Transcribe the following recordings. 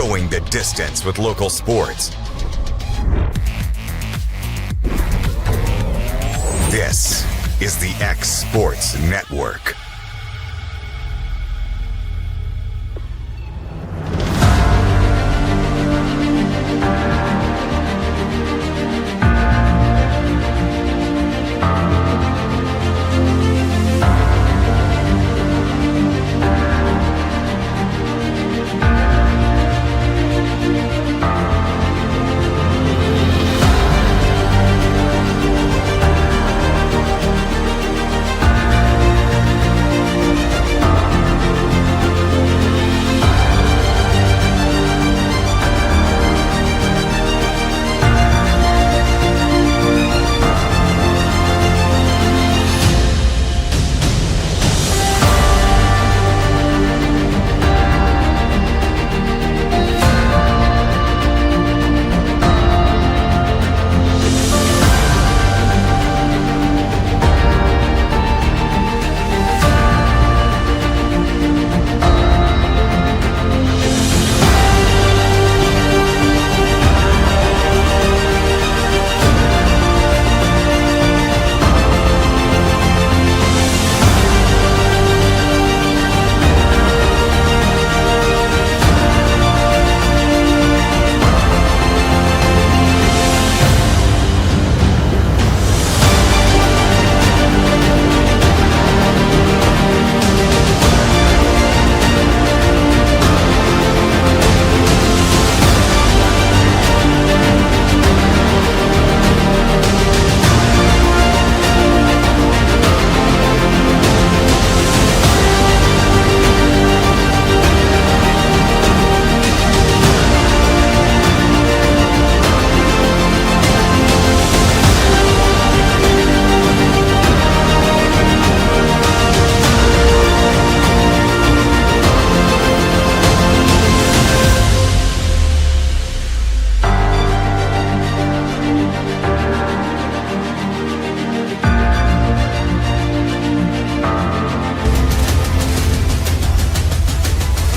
going the distance with local sports. This is the X Sports Network.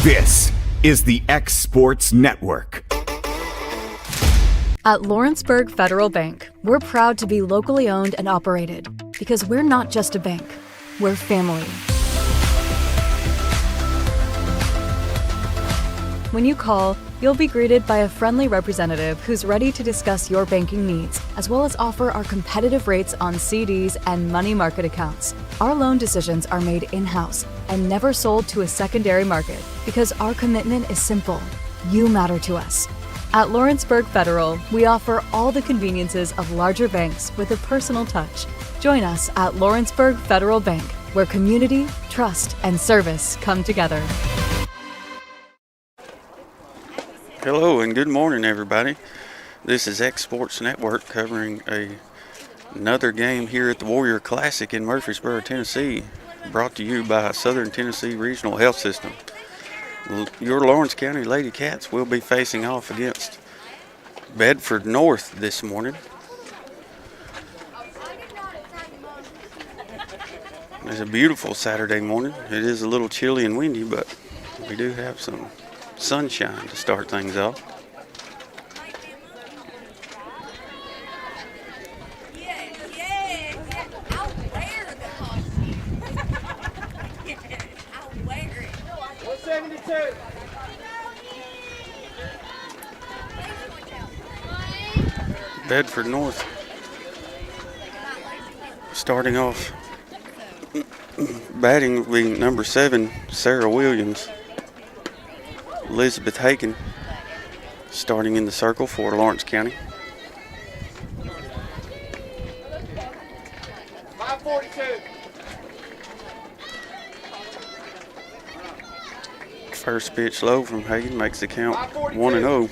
This is the X Sports Network. At Lawrenceburg Federal Bank, we're proud to be locally owned and operated because we're not just a bank, we're family. When you call, you'll be greeted by a friendly representative who's ready to discuss your banking needs, as well as offer our competitive rates on CDs and money market accounts. Our loan decisions are made in-house and never sold to a secondary market because our commitment is simple. You matter to us. At Lawrenceburg Federal, we offer all the conveniences of larger banks with a personal touch. Join us at Lawrenceburg Federal Bank, where community, trust, and service come together. Hello and good morning, everybody. This is X Sports Network covering another game here at the Warrior Classic in Murfreesboro, Tennessee, brought to you by Southern Tennessee Regional Health System. Your Lawrence County Lady Cats will be facing off against Bedford-North this morning. It's a beautiful Saturday morning. It is a little chilly and windy, but we do have some sunshine to start things off. Bedford-North starting off batting will be number 7, Sarah Williams. Elizabeth Haken starting in the circle for Lawrence County. 542. First pitch low from Hagen makes the count 1-0.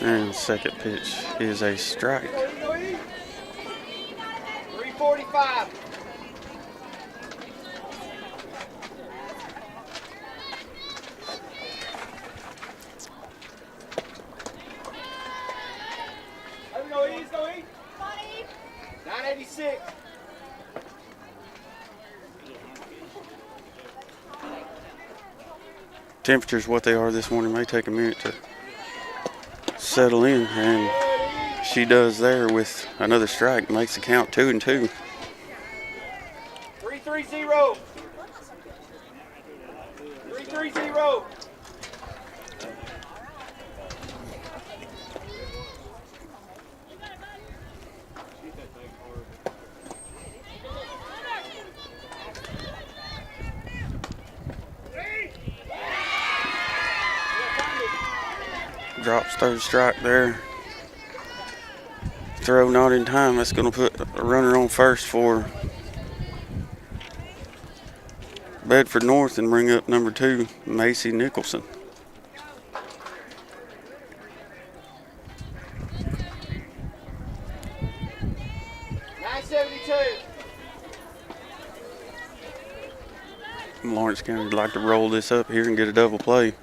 And second pitch is a strike. 345. Go eat. 986. temperatures what they are this morning may take a minute to settle in, and she does there with another strike. Makes the count 2-2. 3-3-0. 3-3-0. Drops third strike there. Throw not in time. That's going to put a runner on first for Bedford-North and bring up number 2, Macy Nicholson. Lawrence County would like to roll this up here and get a double play.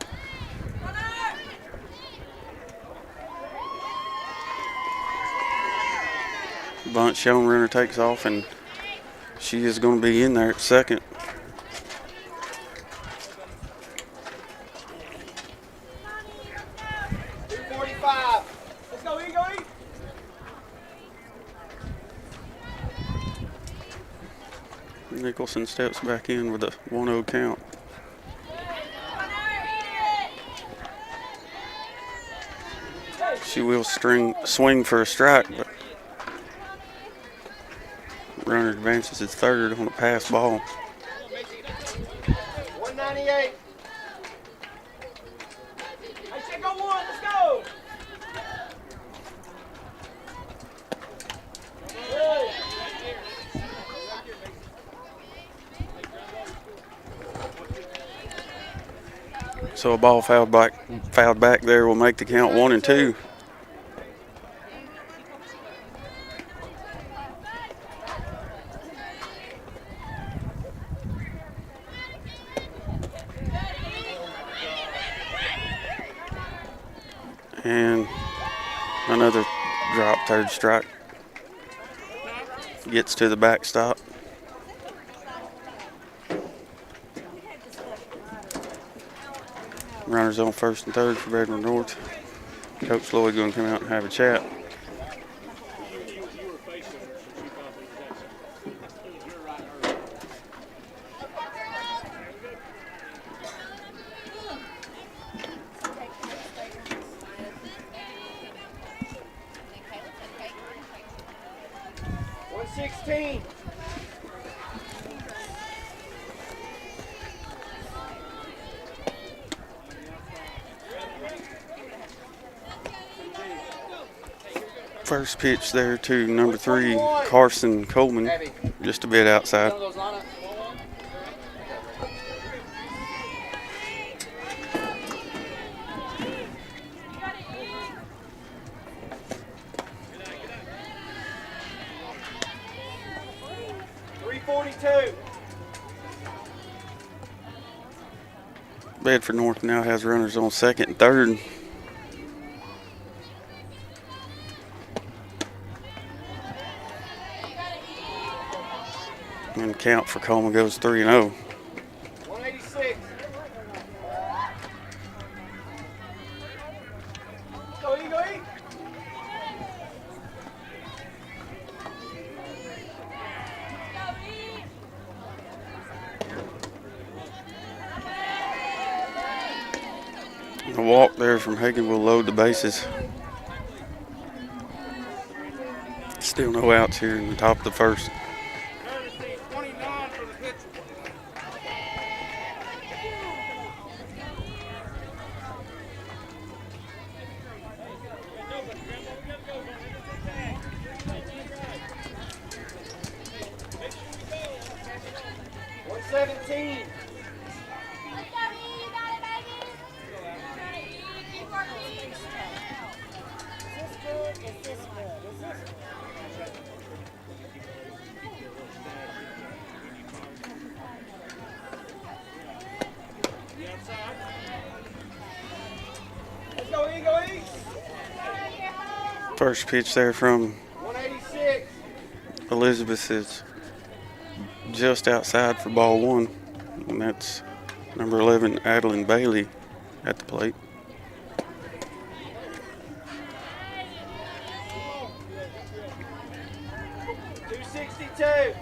Bunt shown, runner takes off, and she is going to be in there at second. Let's go, Eagle. Nicholson steps back in with a 1-0 count. She will swing for a strike, but runner advances at third on a pass ball. 198. Hey, check on one. Let's go. So a ball fouled back there will make the count 1-2. And another drop, third strike. Gets to the backstop. Runners on first and third for Bedford-North. Coach Lloyd going to come out and have a chat. First pitch there to number 3, Carson Coleman, just a bit outside. Bedford-North now has runners on second and third. And count for Coleman goes 3-0. 186. Go, Eagle. A walk there from Hagan will load the bases. Still no outs here in the top of the first. First pitch there from 186. Elizabeth is just outside for ball 1, and that's Number 11, Adeline Bailey at the plate. $262.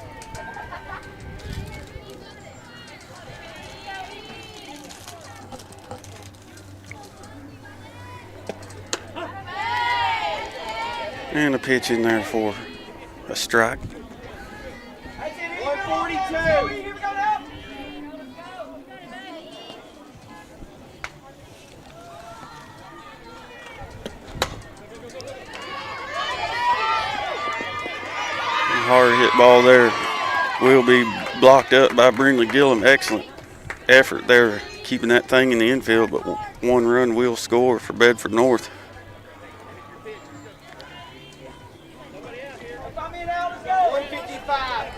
And a pitch in there for a strike. 142. Here we go now. Hard hit ball there will be blocked up by Brindley Gillum. Excellent effort there keeping that thing in the infield, but one run will score for Bedford-North. Come in now, let's go. 155.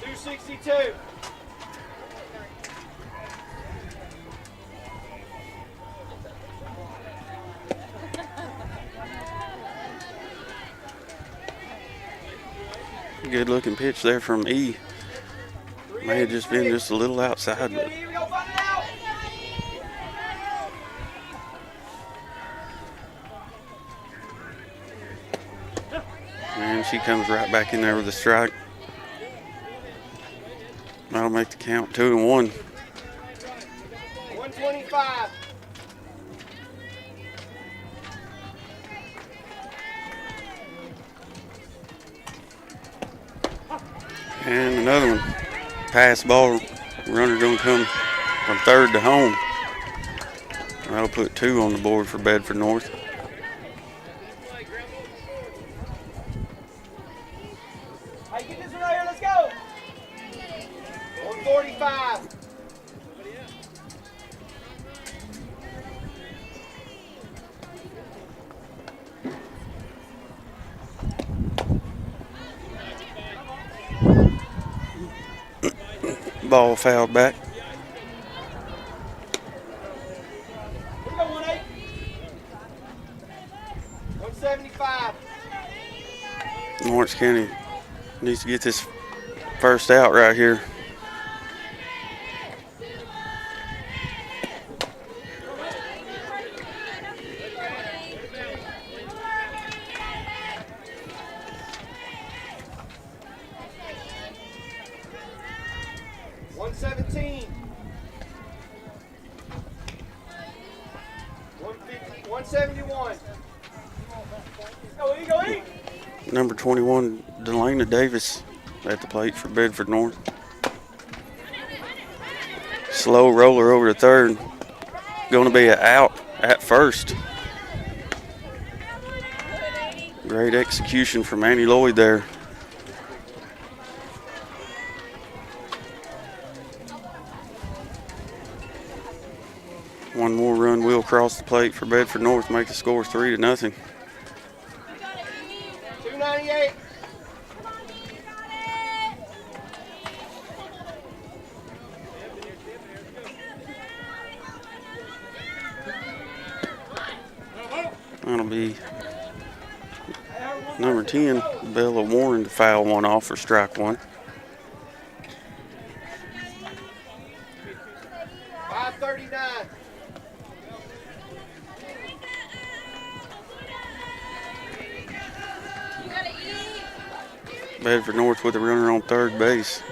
$262. Good looking pitch there from E. May have just been just a little outside, but Here we go, find it out. and she comes right back in there with a strike. That'll make the count 2-1. 125. And another one. Pass ball. Runner gonna come from third to home. That'll put 2 on the board for Bedford-North. Hey, get this one right here, let's go. 145. Ball fouled back. Here we go, 18. 175. Lawrence County needs to get this first out right here. $117. 150. 171. Go, E, go, E. Number 21, Delana Davis at the plate for Bedford-North. Slow roller over to third. Going to be an out at first. Great execution from Annie Lloyd there. One more run will cross the plate for Bedford-North, make the score 3-0. 298. That'll be number 10, Bella Warren, to foul one off for strike one. 539. Bedford-North with a runner on third base.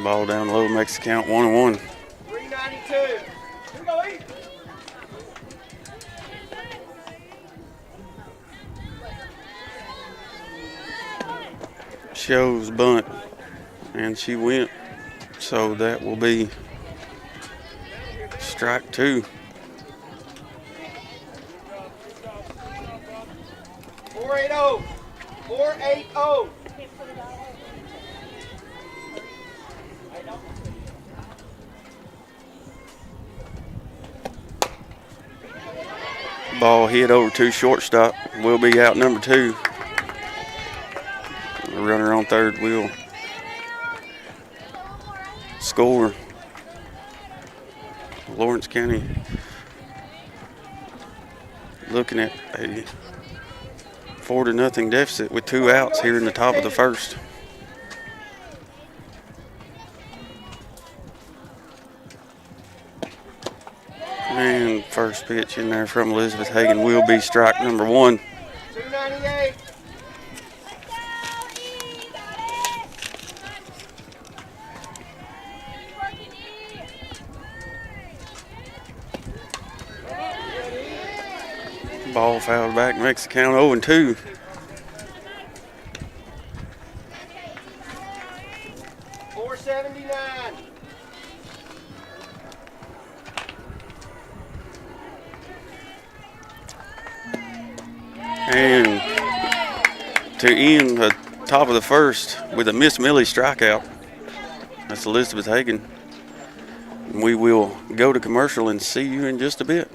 Ball down low makes the count 1-1. 392. Here we go, E. Shows bunt, and she went, so that will be strike 2. 480. 480. Ball hit over to shortstop. Will be out number 2. The runner on third will score. Lawrence County looking at a 4-0 deficit with 2 outs here in the top of the first. And first pitch in there from Elizabeth Hagan will be strike number 1. 298. Ball fouled back, makes the count 0-2. And to end the top of the first with a Miss Millie strikeout. That's Elizabeth Hagan. We will go to commercial and see you in just a bit.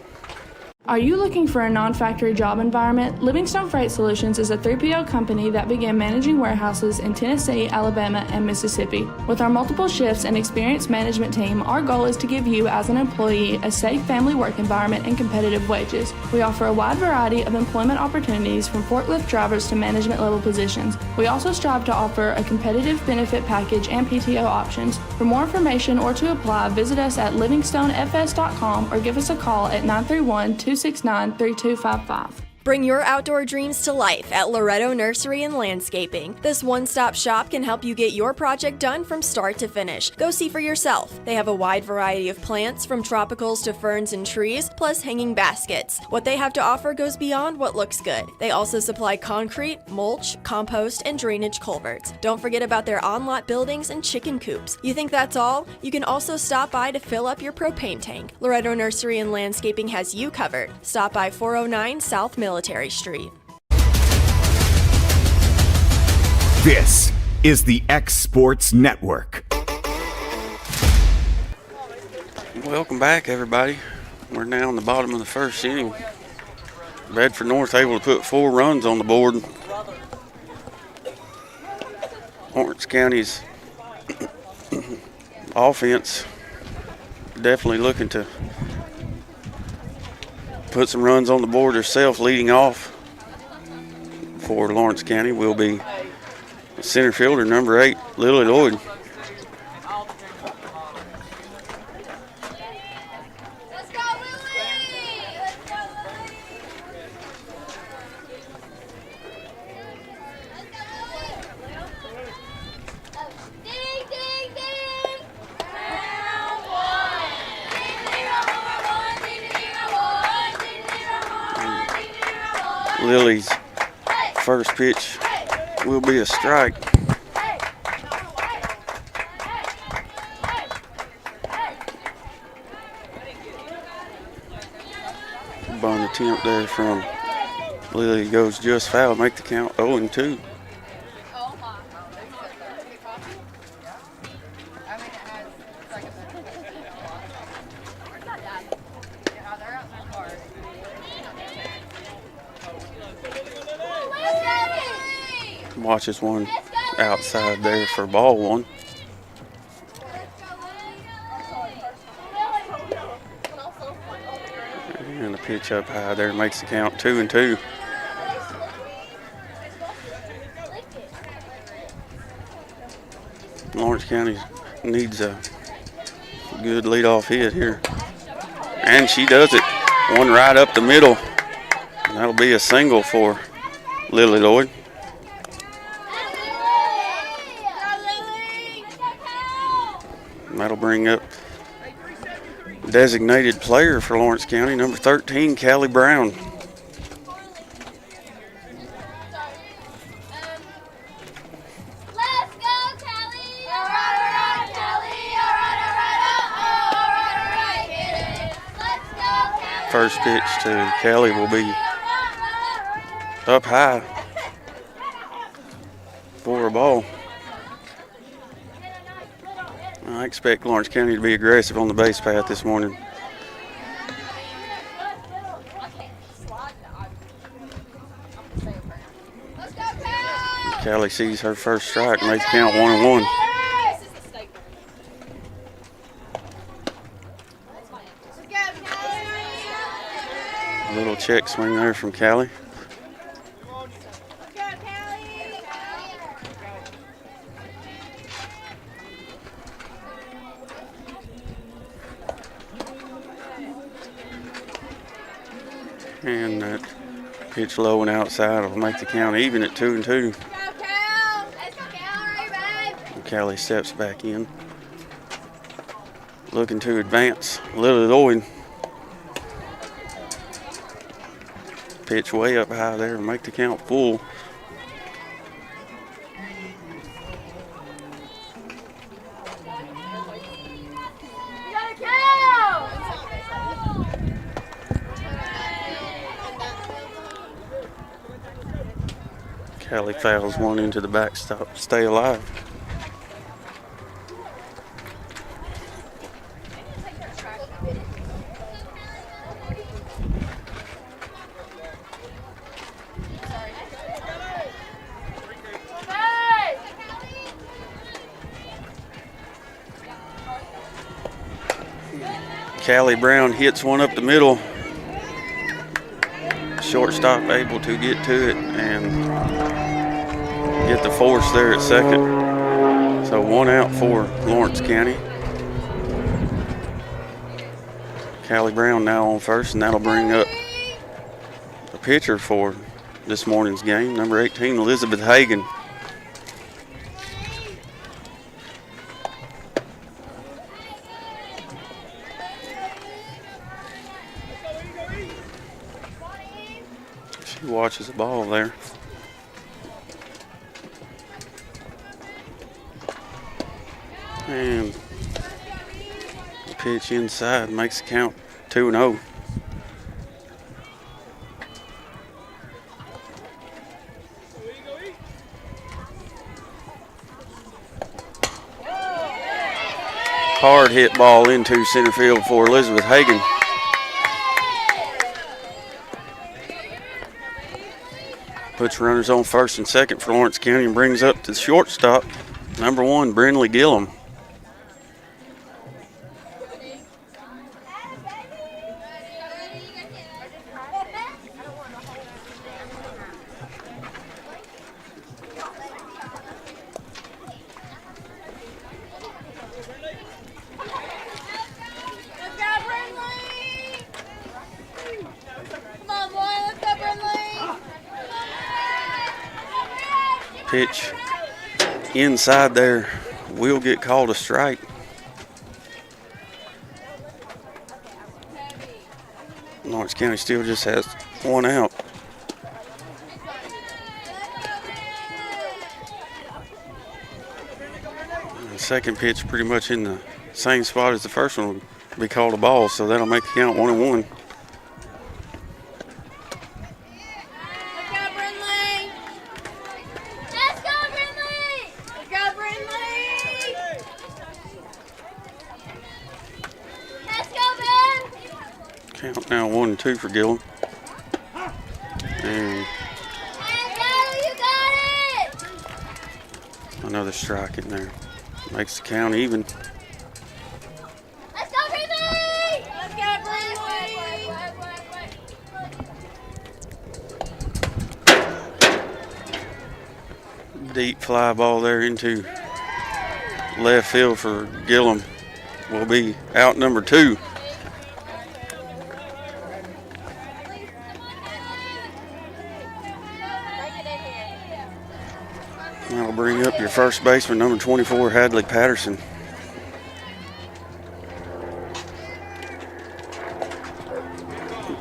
Are you looking for a non-factory job environment? Livingstone Freight Solutions is a 3PL company that began managing warehouses in Tennessee, Alabama, and Mississippi. With our multiple shifts and experienced management team, our goal is to give you, as an employee, a safe family work environment and competitive wages. We offer a wide variety of employment opportunities from forklift drivers to management level positions. We also strive to offer a competitive benefit package and PTO options. For more information or to apply, visit us at livingstonefs.com or give us a call at 931-269-3255. Bring your outdoor dreams to life at Loretto Nursery and Landscaping. This one-stop shop can help you get your project done from start to finish. Go see for yourself. They have a wide variety of plants, from tropicals to ferns and trees, plus hanging baskets. What they have to offer goes beyond what looks good. They also supply concrete, mulch, compost, and drainage culverts. Don't forget about their on-lot buildings and chicken coops. You think that's all? You can also stop by to fill up your propane tank. Loretto Nursery and Landscaping has you covered. Stop by 409 South Military Street. This is the X Sports Network. Welcome back, everybody. We're now in the bottom of the first inning. Bedford-North able to put 4 runs on the board. Lawrence County's offense definitely looking to put some runs on the board herself. Leading off for Lawrence County will be center fielder number 8, Lily Lloyd. Let's go, Lily! Let's go, Lily! Let's go, Lily! Ding, ding, ding! Round 1! Ding, ding, round 1, ding, ding, round 1, ding, ding, round 1, ding, ding, round 1. Lily's first pitch will be a strike. Bunt attempt there from Lily goes just foul, make the count 0-2. Watches one outside there for ball 1. And the pitch up high there makes the count 2-2. Lawrence County needs a good leadoff hit here. And she does it. One right up the middle. And that'll be a single for Lily Lloyd. That'll bring up designated player for Lawrence County, number 13, Callie Brown. Let's go, Callie! All right, Callie! All right, hit it! Let's go, Callie! First pitch to Callie will be up high for a ball. I expect Lawrence County to be aggressive on the base path this morning. Callie sees her first strike, makes count 1-1. Little check swing there from Callie. And that pitch low and outside will make the count even at 2-2. And Callie steps back in, looking to advance. Lily Lloyd. Pitch way up high there to make the count full. Callie fouls one into the backstop. Stay alive. Callie Brown hits one up the middle. Shortstop able to get to it and get the force there at second. So 1 out for Lawrence County. Callie Brown now on first, and that'll bring up the pitcher for this morning's game, number 18, Elizabeth Hagan. She watches the ball there. And the pitch inside makes the count 2-0. Hard hit ball into center field for Elizabeth Hagan. Puts runners on first and second for Lawrence County and brings up to the shortstop, number 1, Brindley Gillum. Pitch inside there will get called a strike. Lawrence County still just has 1 out. The second pitch pretty much in the same spot as the first one will be called a ball, so that'll make the count 1-1. Count now 1-2 for Gillum. And another strike in there. Makes the count even. Let's go, Brindley! Let's go, Brindley! Deep fly ball there into left field for Gillum. Will be out number 2. That'll bring up your first baseman, number 24, Hadley Patterson.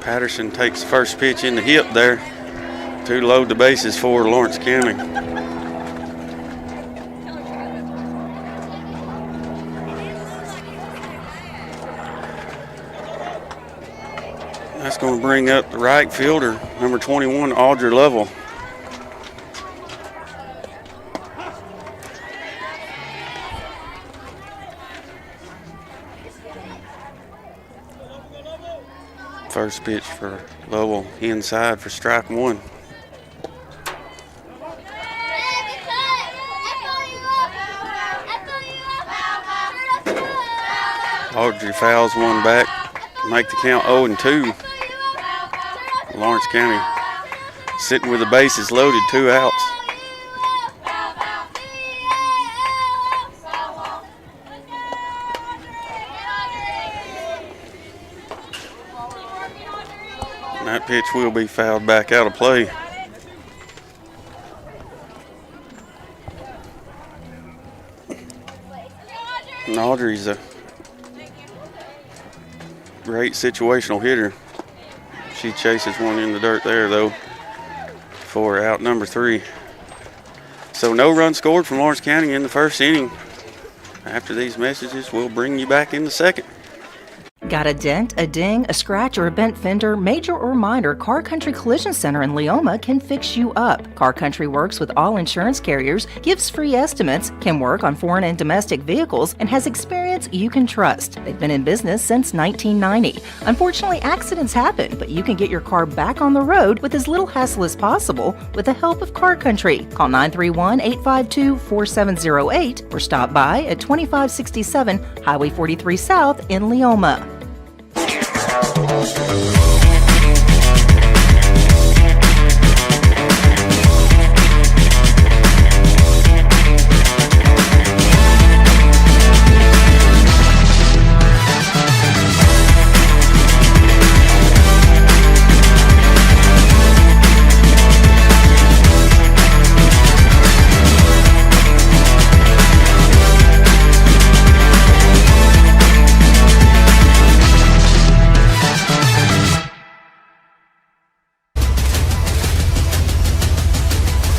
Patterson takes the first pitch in the hip there to load the bases for Lawrence County. That's going to bring up the right fielder, number 21, Audrey Lovell. First pitch for Lovell inside for strike 1. Audrey fouls one back, make the count 0-2. Lawrence County sitting with the bases loaded, 2 outs. And that pitch will be fouled back out of play. And Audrey's a great situational hitter. She chases one in the dirt there, though, for out number 3. So no run scored from Lawrence County in the first inning. After these messages, we'll bring you back in the second. Got a dent, a ding, a scratch, or a bent fender? Major or minor, Car Country Collision Center in Leoma can fix you up. Car Country works with all insurance carriers, gives free estimates, can work on foreign and domestic vehicles, and has experience you can trust. They've been in business since 1990. Unfortunately, accidents happen, but you can get your car back on the road with as little hassle as possible with the help of Car Country. Call 931-852-4708 or stop by at 2567 Highway 43 South in Leoma.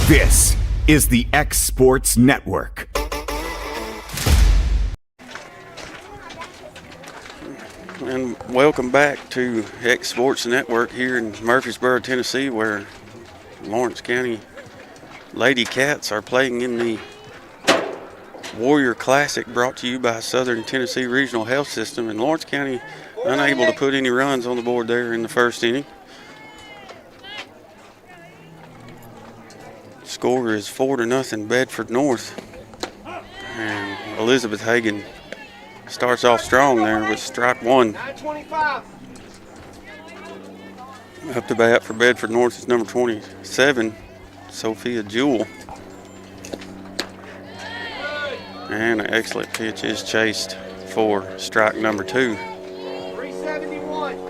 This is the X Sports Network. And welcome back to X Sports Network here in Murfreesboro, Tennessee, where Lawrence County Lady Cats are playing in the Warrior Classic, brought to you by Southern Tennessee Regional Health System. And Lawrence County unable to put any runs on the board there in the first inning. Score is 4-0 Bedford-North. And Elizabeth Hagan starts off strong there with strike 1. 925. Up to bat for Bedford-North is number 27, Sophia Jewell. And an excellent pitch is chased for strike number 2. 371.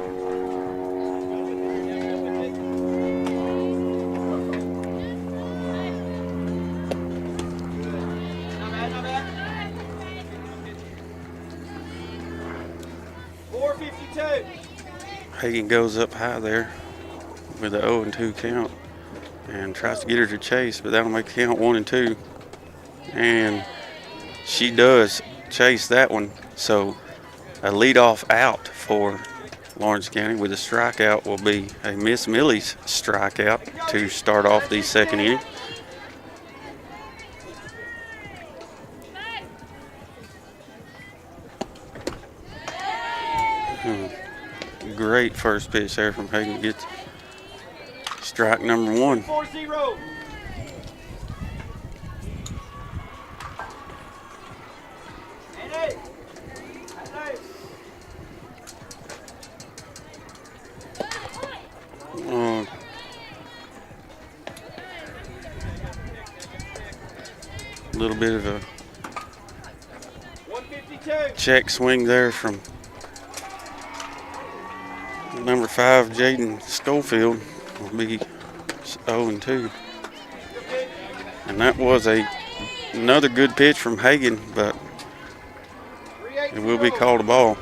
Not bad. 452. Hagan goes up high there with a 0-2 count and tries to get her to chase, but that'll make the count 1-2. And she does chase that one. So a leadoff out for Lawrence County with a strikeout will be a Miss Millie's strikeout to start off the second inning. Great first pitch there from Hagan. Gets strike number 1. 40. A little bit of a 152. check swing there from number 5, Jaden Schofield. Will be 0-2. And that was another good pitch from Hagan, but it will be called a ball.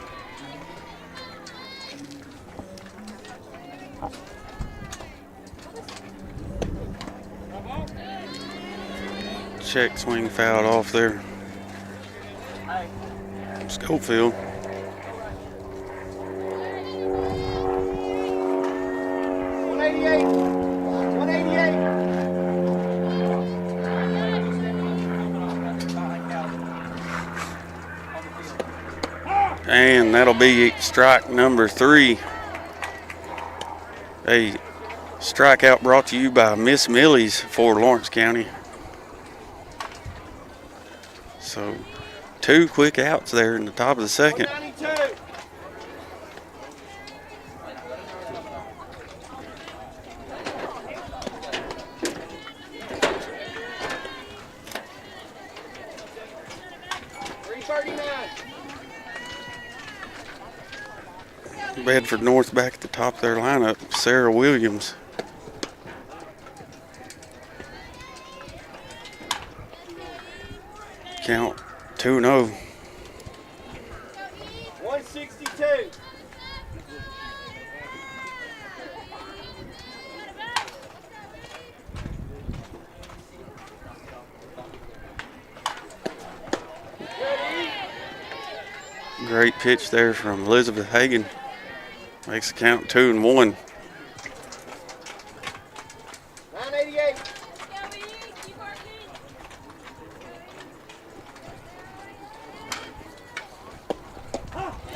Check swing fouled off there. Schofield. And that'll be strike number 3. A strikeout brought to you by Miss Millie's for Lawrence County. So 2 quick outs there in the top of the second. 192. Bedford-North back at the top of their lineup, Sarah Williams. Count 2-0. 162. Great pitch there from Elizabeth Hagan. Makes the count 2-1. 988.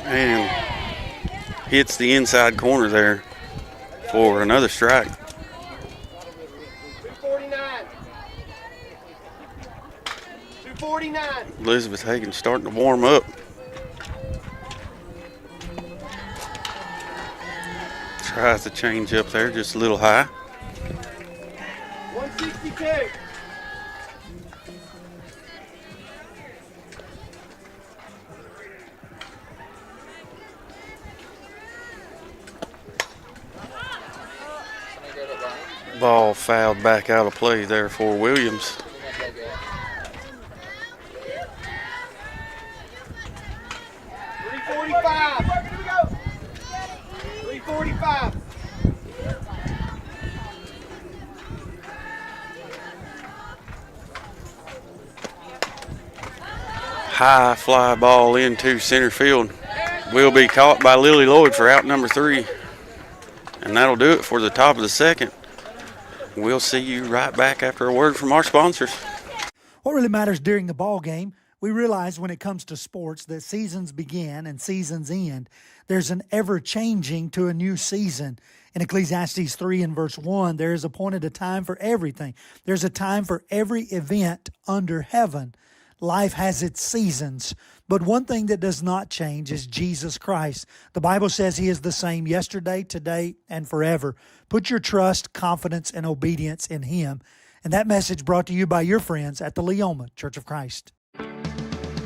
And hits the inside corner there for another strike. 249. 249. Elizabeth Hagan starting to warm up. Tries to change up there just a little high. 162. Ball fouled back out of play there for Williams. $345. $345. High fly ball into center field. Will be caught by Lily Lloyd for out number 3. And that'll do it for the top of the second. We'll see you right back after a word from our sponsors. What really matters during the ball game, we realize when it comes to sports that seasons begin and seasons end. There's an ever-changing to a new season. In Ecclesiastes 3 and verse 1, there is appointed a time for everything. There's a time for every event under heaven. Life has its seasons. But one thing that does not change is Jesus Christ. The Bible says He is the same yesterday, today, and forever. Put your trust, confidence, and obedience in Him. And that message brought to you by your friends at the Leoma Church of Christ.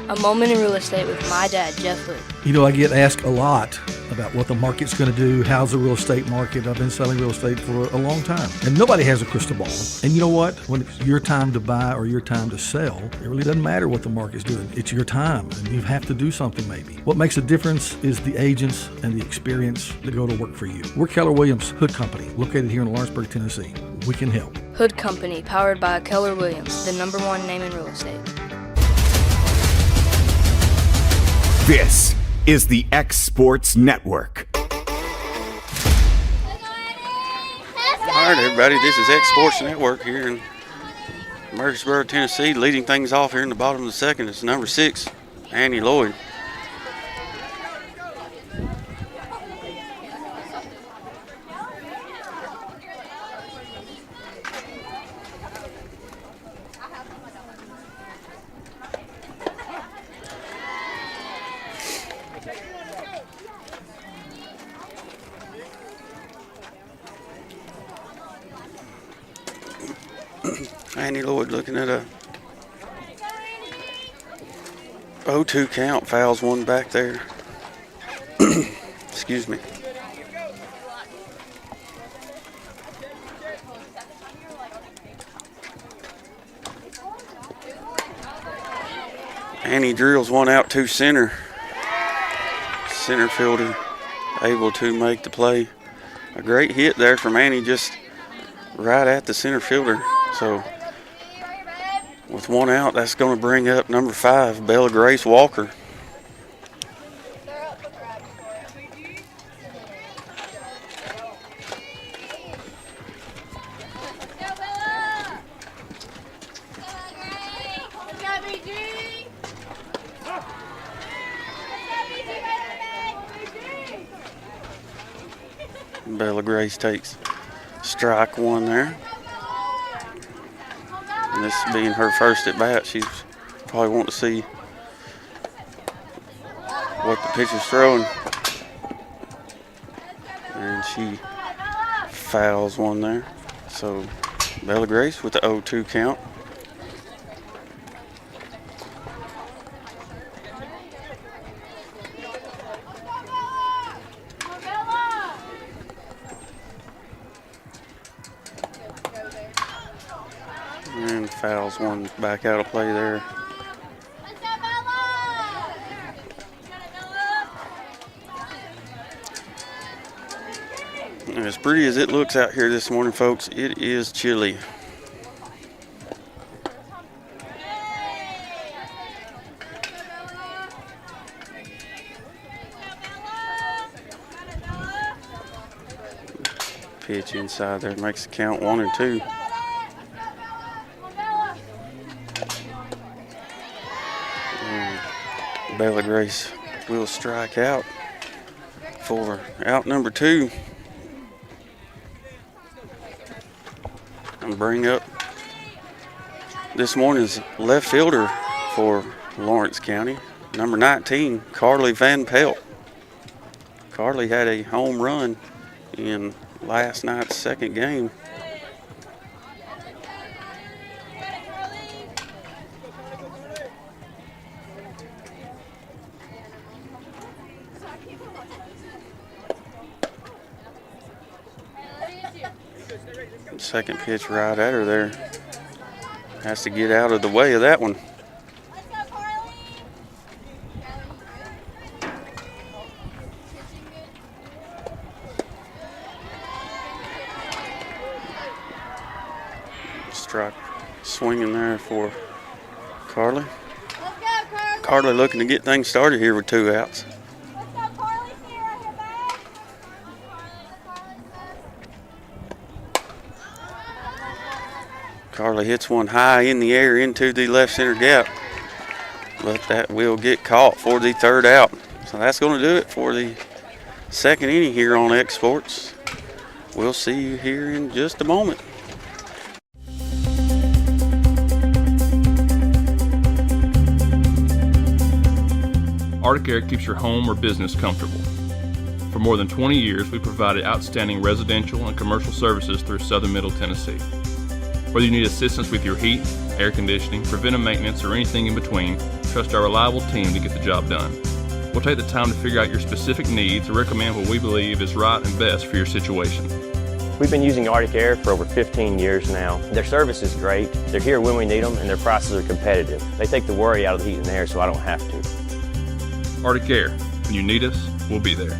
A moment in real estate with my dad, Jeff Hood. You know, I get asked a lot about what the market's going to do. How's the real estate market? I've been selling real estate for a long time. And nobody has a crystal ball. And you know what? When it's your time to buy or your time to sell, it really doesn't matter what the market's doing. It's your time, and you have to do something maybe. What makes a difference is the agents and the experience that go to work for you. We're Keller Williams Hood Company, located here in Lawrenceburg, Tennessee. We can help. Hood Company, powered by Keller Williams, the #1 name in real estate. This is the X Sports Network. All right, everybody, this is X Sports Network here in Murfreesboro, Tennessee. Leading things off here in the bottom of the second is number 6, Annie Lloyd. Annie Lloyd looking at a 0-2 count, fouls one back there. Excuse me. Annie drills one out to center. Center fielder able to make the play. A great hit there from Annie, just right at the center fielder. So with one out, that's going to bring up number 5, Bella Grace Walker. Bella Grace takes strike one there. And this being her first at bat, she's probably wanting to see what the pitcher's throwing. And she fouls one there. So Bella Grace with the 0-2 count. Fouls one back out of play there. Let's go, Bella! And as pretty as it looks out here this morning, folks, it is chilly. Pitch inside there makes the count 1-2. Bella Grace will strike out for out number 2. And bring up this morning's left fielder for Lawrence County, number 19, Carly Van Pelt. Carly had a home run in last night's second game. Second pitch right at her there. Has to get out of the way of that one. Let's go, Carly! Strike swinging there for Carly. Let's go, Carly! Carly looking to get things started here with 2 outs. Let's go, Carly! Stay right here, back! Carly hits one high in the air into the left center gap, but that will get caught for the 3rd out. So that's going to do it for the second inning here on X Sports. We'll see you here in just a moment. Arctic Air keeps your home or business comfortable. For more than 20 years, we've provided outstanding residential and commercial services through southern Middle Tennessee. Whether you need assistance with your heat, air conditioning, preventive maintenance, or anything in between, trust our reliable team to get the job done. We'll take the time to figure out your specific needs and recommend what we believe is right and best for your situation. We've been using Arctic Air for over 15 years now. Their service is great, they're here when we need them, and their prices are competitive. They take the worry out of the heat and air so I don't have to. Arctic Air. When you need us, we'll be there.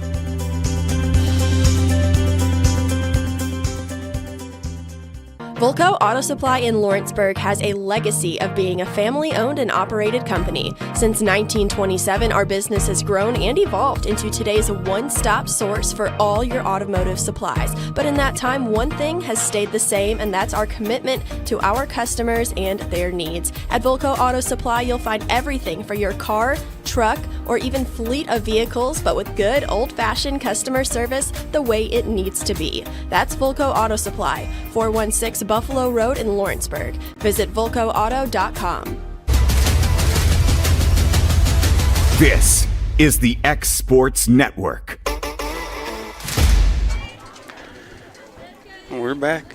Volco Auto Supply in Lawrenceburg has a legacy of being a family-owned and operated company. Since 1927, our business has grown and evolved into today's one-stop source for all your automotive supplies. But in that time, one thing has stayed the same, and that's our commitment to our customers and their needs. At Volco Auto Supply, you'll find everything for your car, truck, or even fleet of vehicles, but with good old-fashioned customer service the way it needs to be. That's Volco Auto Supply, 416 Buffalo Road in Lawrenceburg. Visit VolcoAuto.com. This is the X Sports Network. We're back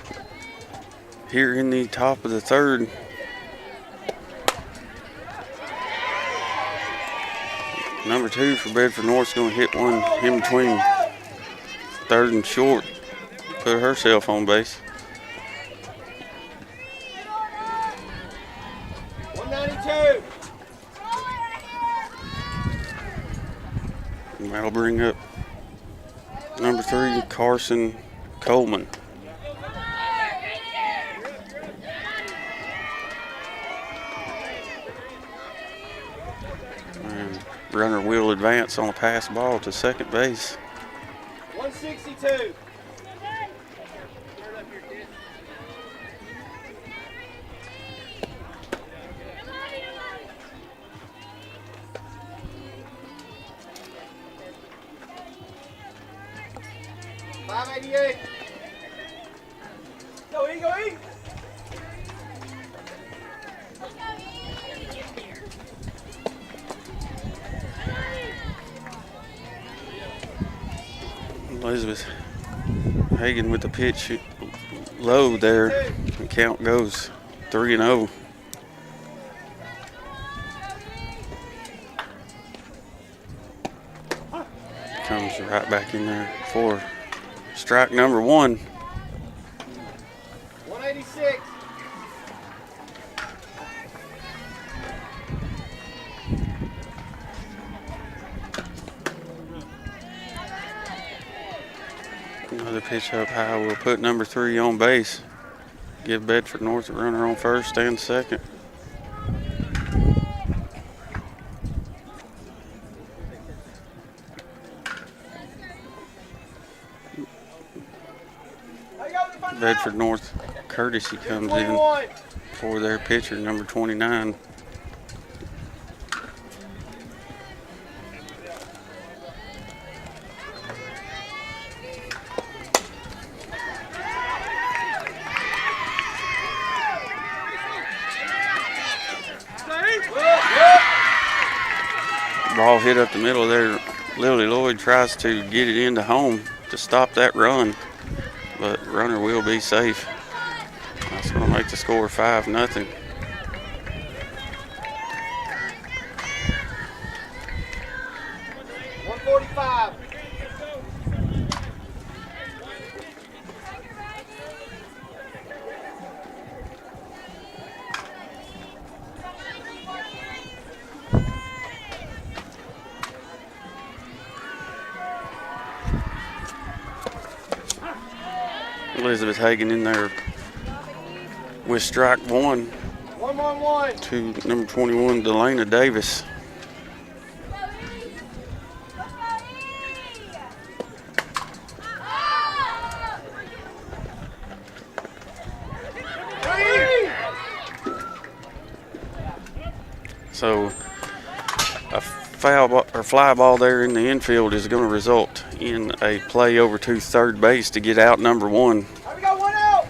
here in the top of the 3rd. Number 2 for Bedford-North is going to hit one in between 3rd and short. Put herself on base. 192. And that'll bring up number 3, Carson Coleman. And runner will advance on a pass ball to second base. 162. $588. Go, E, go, E. Elizabeth Hagan with the pitch low there. The count goes 3-0. Comes right back in there for strike number 1. 186. Another pitch up high will put number 3 on base. Give Bedford-North a runner on first and second. Bedford-North courtesy comes in for their pitcher, number 29. Ball hit up the middle there. Lily Lloyd tries to get it into home to stop that run, but runner will be safe. That's going to make the score 5-0. 145. Elizabeth Hagan in there with strike 1 1-1-1. to number 21, Delana Davis. So a foul ball, or fly ball there in the infield is going to result in a play over to third base to get out number 1. We got 1 out.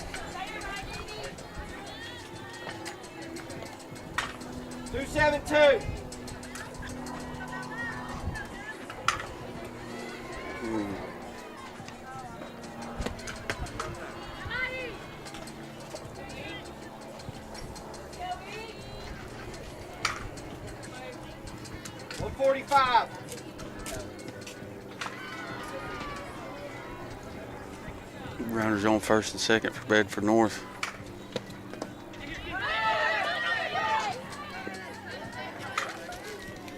2-7-2. $145. Runners on first and second for Bedford-North.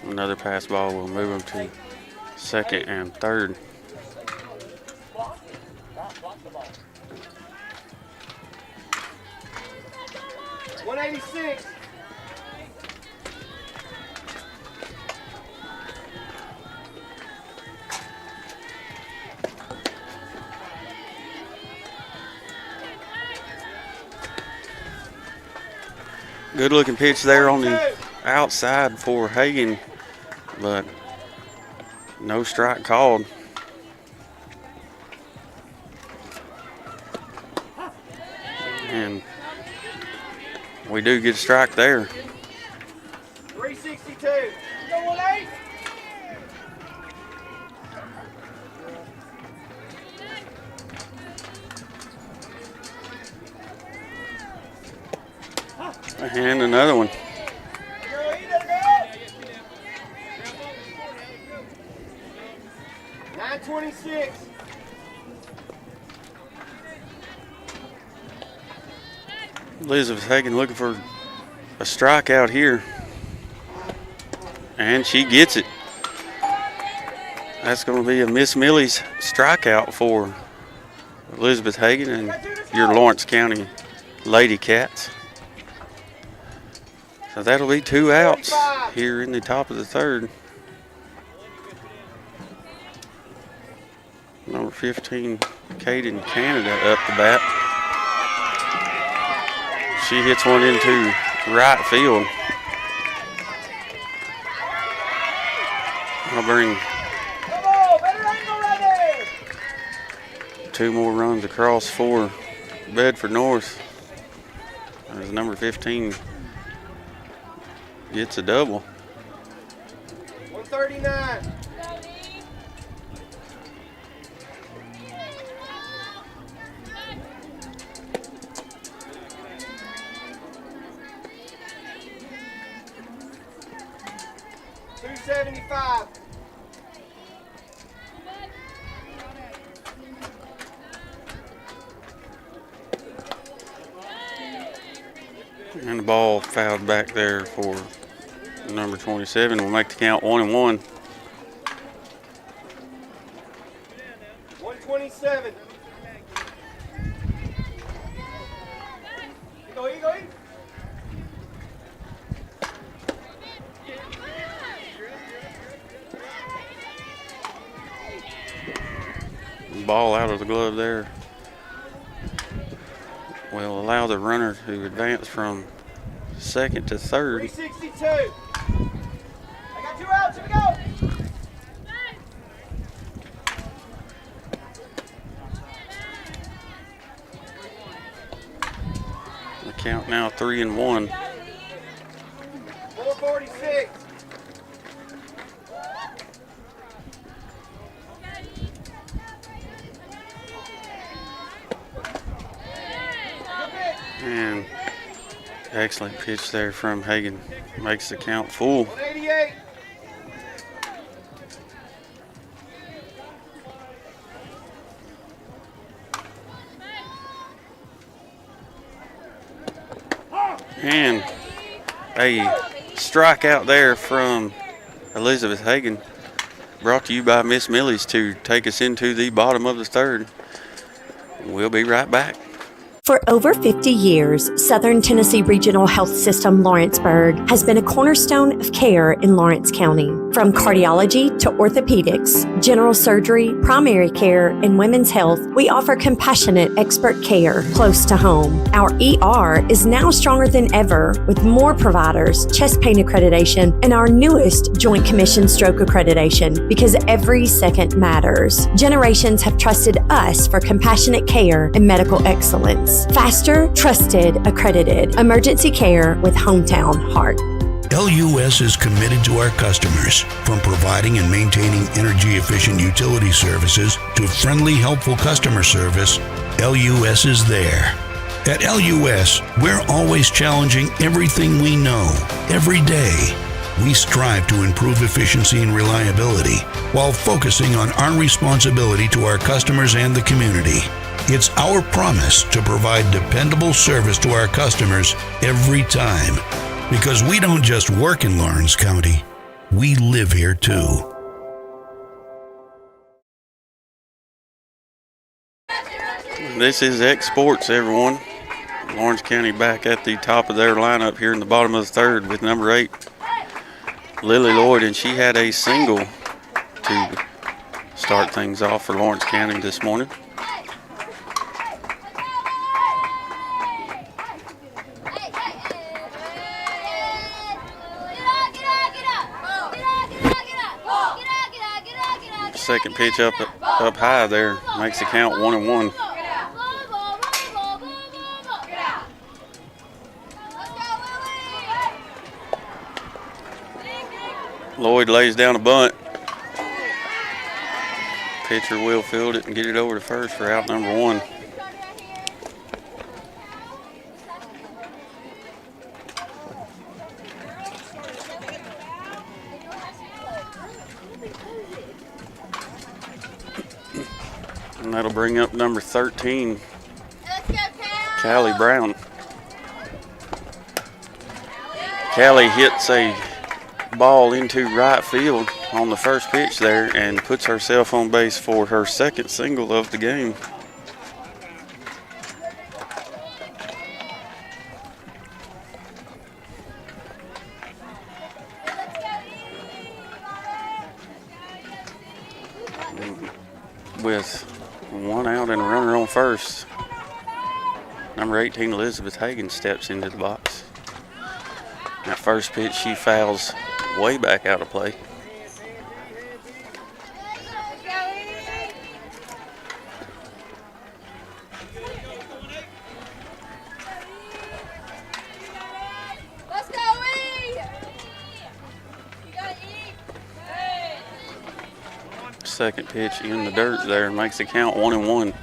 Another pass ball will move them to second and third. $186. Good looking pitch there on the outside for Hagan, but no strike called. And we do get a strike there. 362. Go 1-8. And another one. 926. Elizabeth Hagan looking for a strikeout here. And she gets it. That's going to be a Miss Millie's strikeout for Elizabeth Hagan and your Lawrence County Lady Cats. So that'll be 2 outs here in the top of the third. Number 15, Caden Canada up the bat. She hits one into right field. I'll bring 2 more runs across for Bedford-North as number 15 gets a double. 139. $275. And the ball fouled back there for number 27 will make the count 1-1. 127. Ball out of the glove there will allow the runner to advance from second to third. 362. I got 2 outs. Here we go. The count now 3-1. 446. And excellent pitch there from Hagan. Makes the count full. 188. And a strikeout there from Elizabeth Hagan. Brought to you by Miss Millie's to take us into the bottom of the third. We'll be right back. For over 50 years, Southern Tennessee Regional Health System Lawrenceburg has been a cornerstone of care in Lawrence County. From cardiology to orthopedics, general surgery, primary care, and women's health, we offer compassionate expert care close to home. Our ER is now stronger than ever with more providers, chest pain accreditation, and our newest Joint Commission stroke accreditation because every second matters. Generations have trusted us for compassionate care and medical excellence. Faster, trusted, accredited emergency care with hometown heart. LUS is committed to our customers, from providing and maintaining energy-efficient utility services to friendly, helpful customer service. LUS is there. At LUS, we're always challenging everything we know, every day. We strive to improve efficiency and reliability while focusing on our responsibility to our customers and the community. It's our promise to provide dependable service to our customers every time. Because we don't just work in Lawrence County, we live here too. This is X Sports, everyone. Lawrence County back at the top of their lineup here in the bottom of the third with number 8, Lily Lloyd, and she had a single to start things off for Lawrence County this morning. Second pitch up high there makes the count 1-1. Lloyd lays down a bunt. Pitcher will field it and get it over to first for out number 1. And that'll bring up number 13, Callie Brown. Callie hits a ball into right field on the first pitch there and puts herself on base for her second single of the game. With 1 out and a runner on first, number 18, Elizabeth Hagan, steps into the box. That first pitch, she fouls way back out of play. Second pitch in the dirt there makes the count 1-1.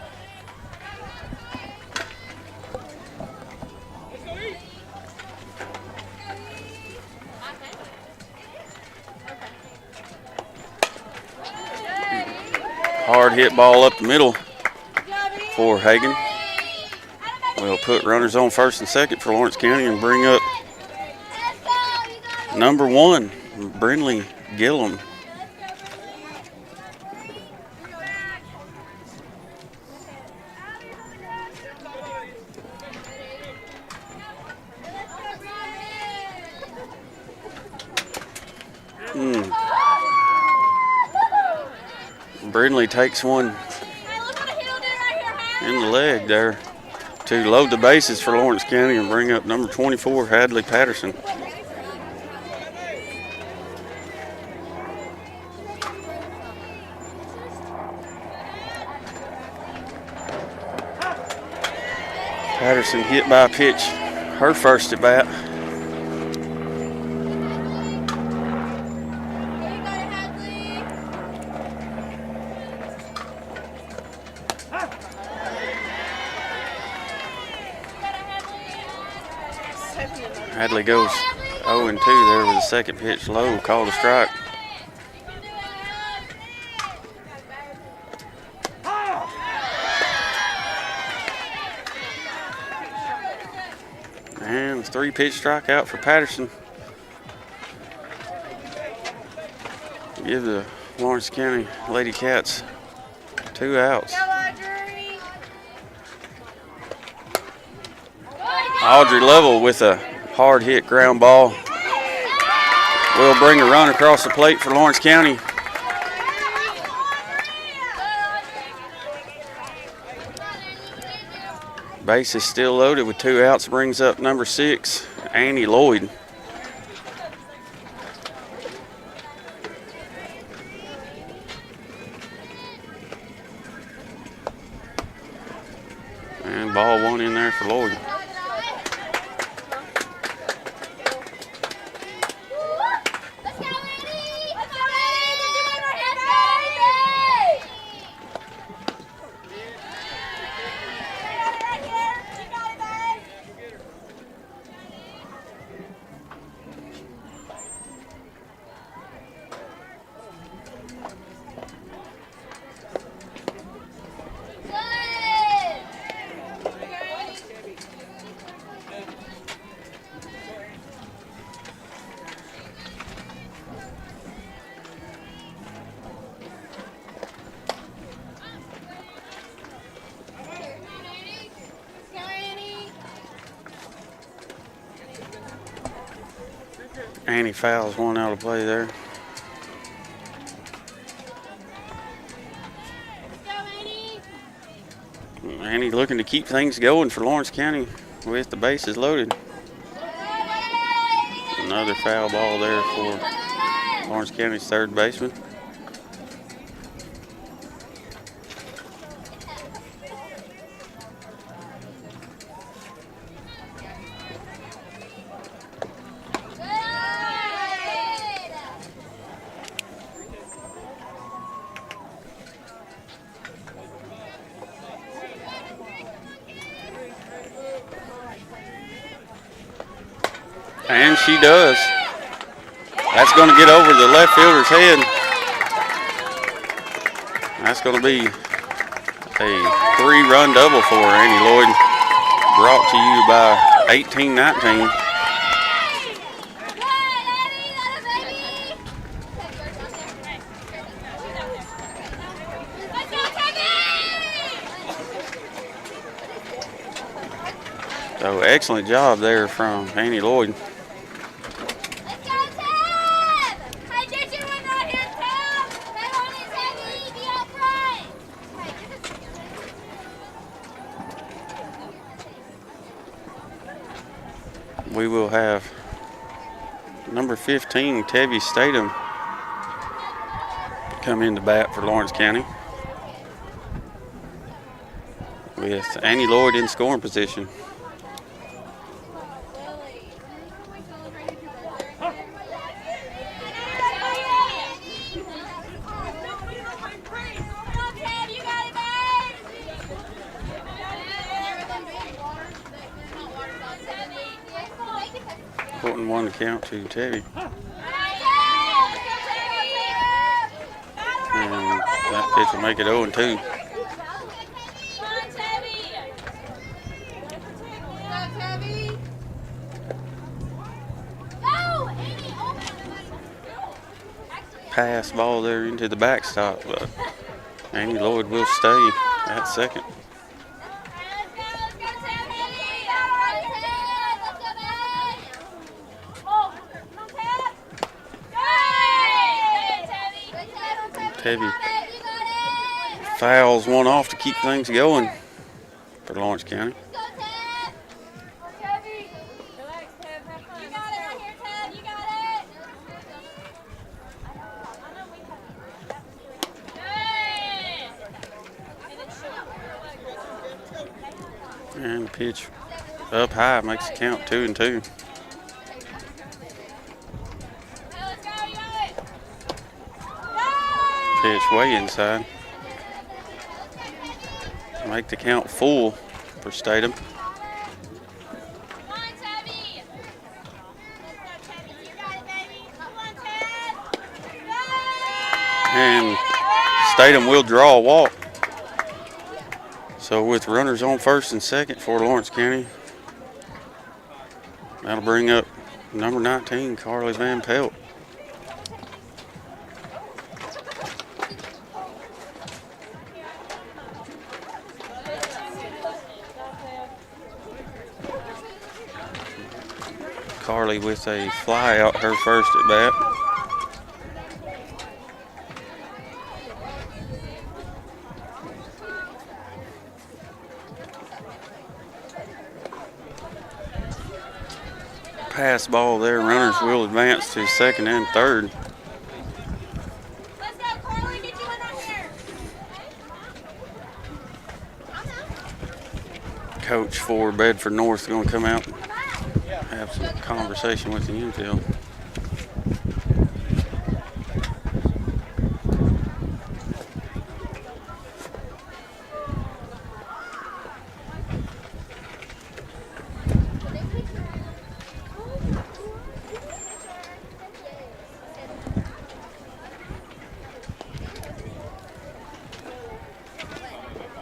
Hard hit ball up the middle for Hagan. We'll put runners on first and second for Lawrence County and bring up number 1, Brinley Gillum. Brindley takes one in the leg there to load the bases for Lawrence County and bring up number 24, Hadley Patterson. Patterson hit by a pitch, her first at bat. Hadley goes 0-2 there with the second pitch low, called a strike. And 3-pitch strikeout for Patterson. Give the Lawrence County Lady Cats 2 outs. Audrey Lovell with a hard hit ground ball will bring a run across the plate for Lawrence County. Base is still loaded with 2 outs, brings up number 6, Annie Lloyd. And ball 1 in there for Lloyd. Annie fouls 1 out of play there. Annie looking to keep things going for Lawrence County with the bases loaded. Another foul ball there for Lawrence County's third baseman. And she does. That's going to get over the left fielder's head. That's going to be a 3-run double for Annie Lloyd. Brought to you by 1819. So excellent job there from Annie Lloyd. We will have number 15, Tevye Statham, come into bat for Lawrence County, with Annie Lloyd in scoring position. Putting 1 to count to Tevye. And that pitch will make it 0-2. Pass ball there into the backstop, but Annie Lloyd will stay at second. Tevye Fouls one off to keep things going for Lawrence County. And the pitch up high makes the count 2-2. Pitch way inside. Make the count full for Statham. And Statham will draw a walk. So with runners on first and second for Lawrence County, that'll bring up number 19, Carly Van Pelt. Carly with a fly out, her first at bat. Pass ball there, runners will advance to second and third. Let's go, Carly, get you in on here. Coach for Bedford-North is going to come out and have some conversation with the infield.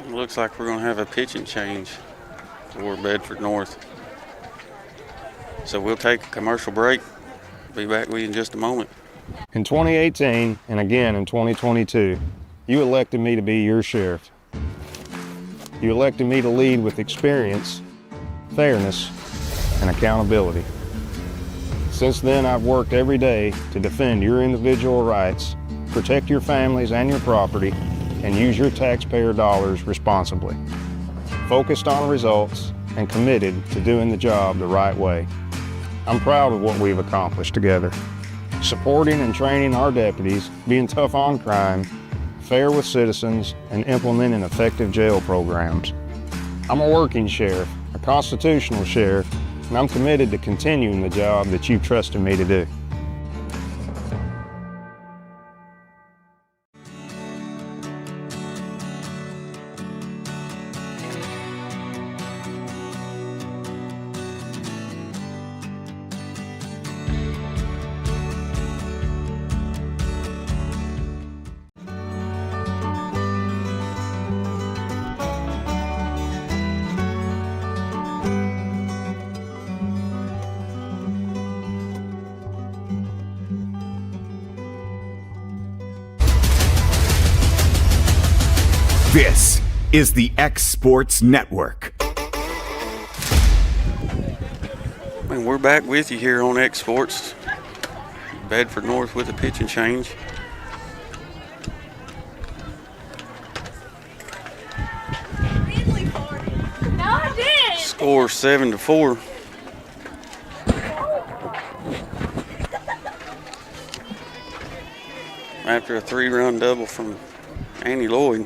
Looks like we're going to have a pitching change for Bedford-North. So we'll take a commercial break. Be back with you in just a moment. In 2018 and again in 2022, you elected me to be your sheriff. You elected me to lead with experience, fairness, and accountability. Since then, I've worked every day to defend your individual rights, protect your families and your property, and use your taxpayer dollars responsibly. Focused on results and committed to doing the job the right way. I'm proud of what we've accomplished together. Supporting and training our deputies, being tough on crime, fair with citizens, and implementing effective jail programs. I'm a working sheriff, a constitutional sheriff, and I'm committed to continuing the job that you've trusted me to do. This is the X Sports Network. And we're back with you here on X Sports. Bedford-North with a pitching change. No, I did. Score 7-4. After a 3-run double from Annie Lloyd.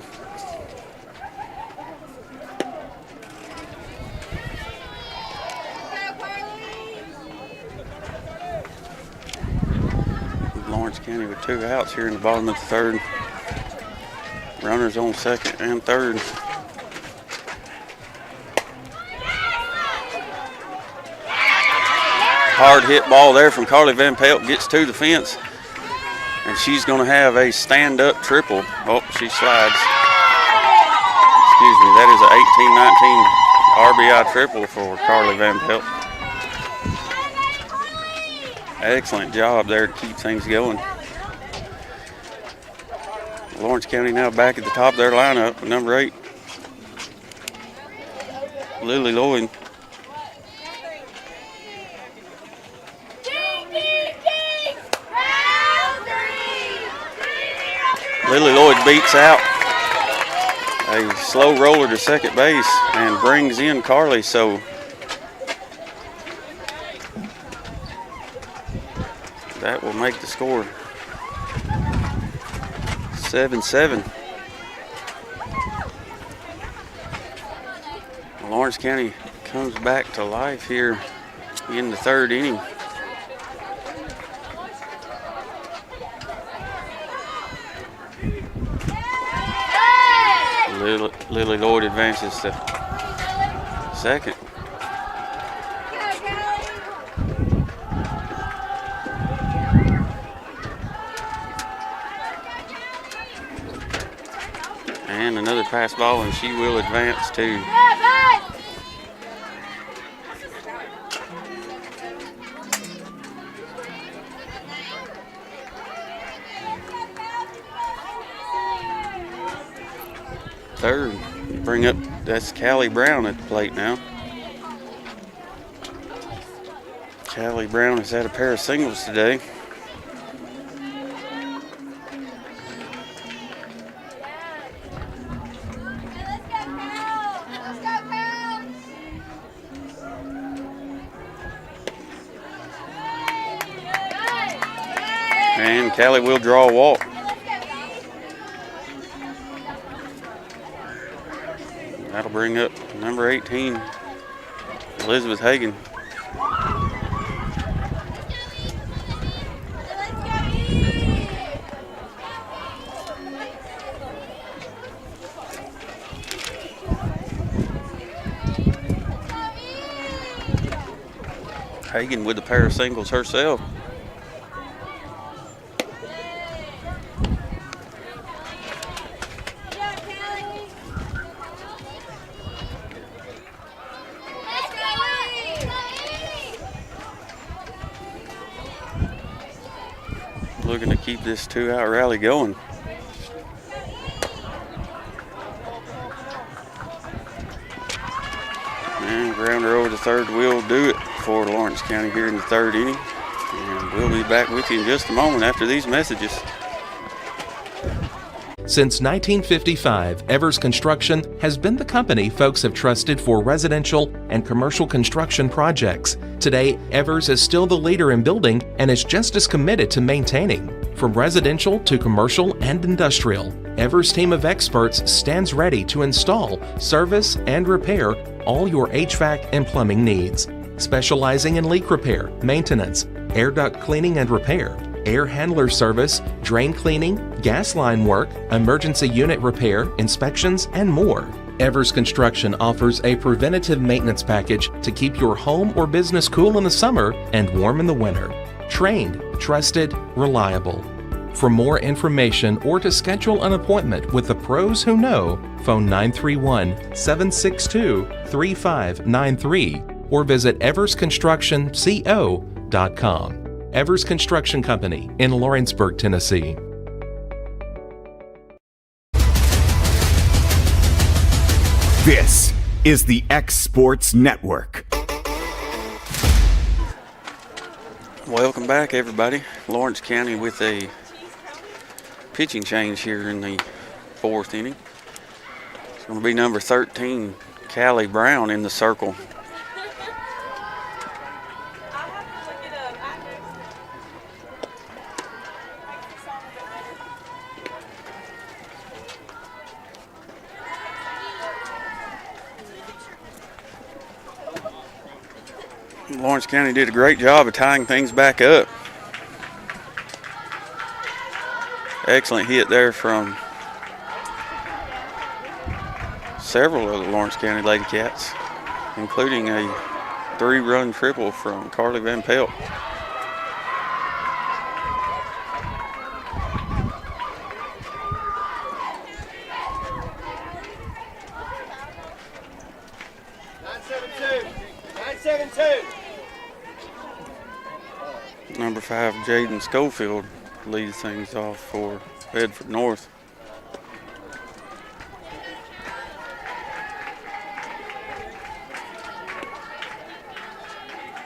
Lawrence County with 2 outs here in the bottom of the third. Runners on second and third. Hard hit ball there from Carly Van Pelt, gets to the fence, and she's going to have a stand-up triple. Oh, she slides. Excuse me, that is a 18-19 RBI triple for Carly Van Pelt. Excellent job there to keep things going. Lawrence County now back at the top of their lineup with number 8, Lily Lloyd. Lily Lloyd beats out a slow roller to second base and brings in Carly. So that will make the score 7-7. Lawrence County comes back to life here in the third inning. Lily Lloyd advances to second. And another pass ball, and she will advance to third. Bring up, that's Callie Brown at the plate now. Callie Brown has had a pair of singles today. And Callie will draw a walk. That'll bring up number 18, Elizabeth Hagan. Hagan with a pair of singles herself. Looking to keep this two-out rally going. And grounder over to third will do it for Lawrence County here in the third inning. And we'll be back with you in just a moment after these messages. Since 1955, Evers Construction has been the company folks have trusted for residential and commercial construction projects. Today, Evers is still the leader in building and is just as committed to maintaining. From residential to commercial and industrial, Evers' team of experts stands ready to install, service, and repair all your HVAC and plumbing needs. Specializing in leak repair, maintenance, air duct cleaning and repair, air handler service, drain cleaning, gas line work, emergency unit repair, inspections, and more. Evers Construction offers a preventative maintenance package to keep your home or business cool in the summer and warm in the winter. Trained, trusted, reliable. For more information or to schedule an appointment with the pros who know, phone 931-762-3593 or visit eversconstructionco.com. Evers Construction Company in Lawrenceburg, Tennessee. This is the X Sports Network. Welcome back, everybody. Lawrence County with a pitching change here in the fourth inning. It's going to be number 13, Callie Brown, in the circle. Lawrence County did a great job of tying things back up. Excellent hit there from several of the Lawrence County Lady Cats, including a 3-run triple from Carly Van Pelt. Number 5, Jaden Schofield, leads things off for Bedford-North.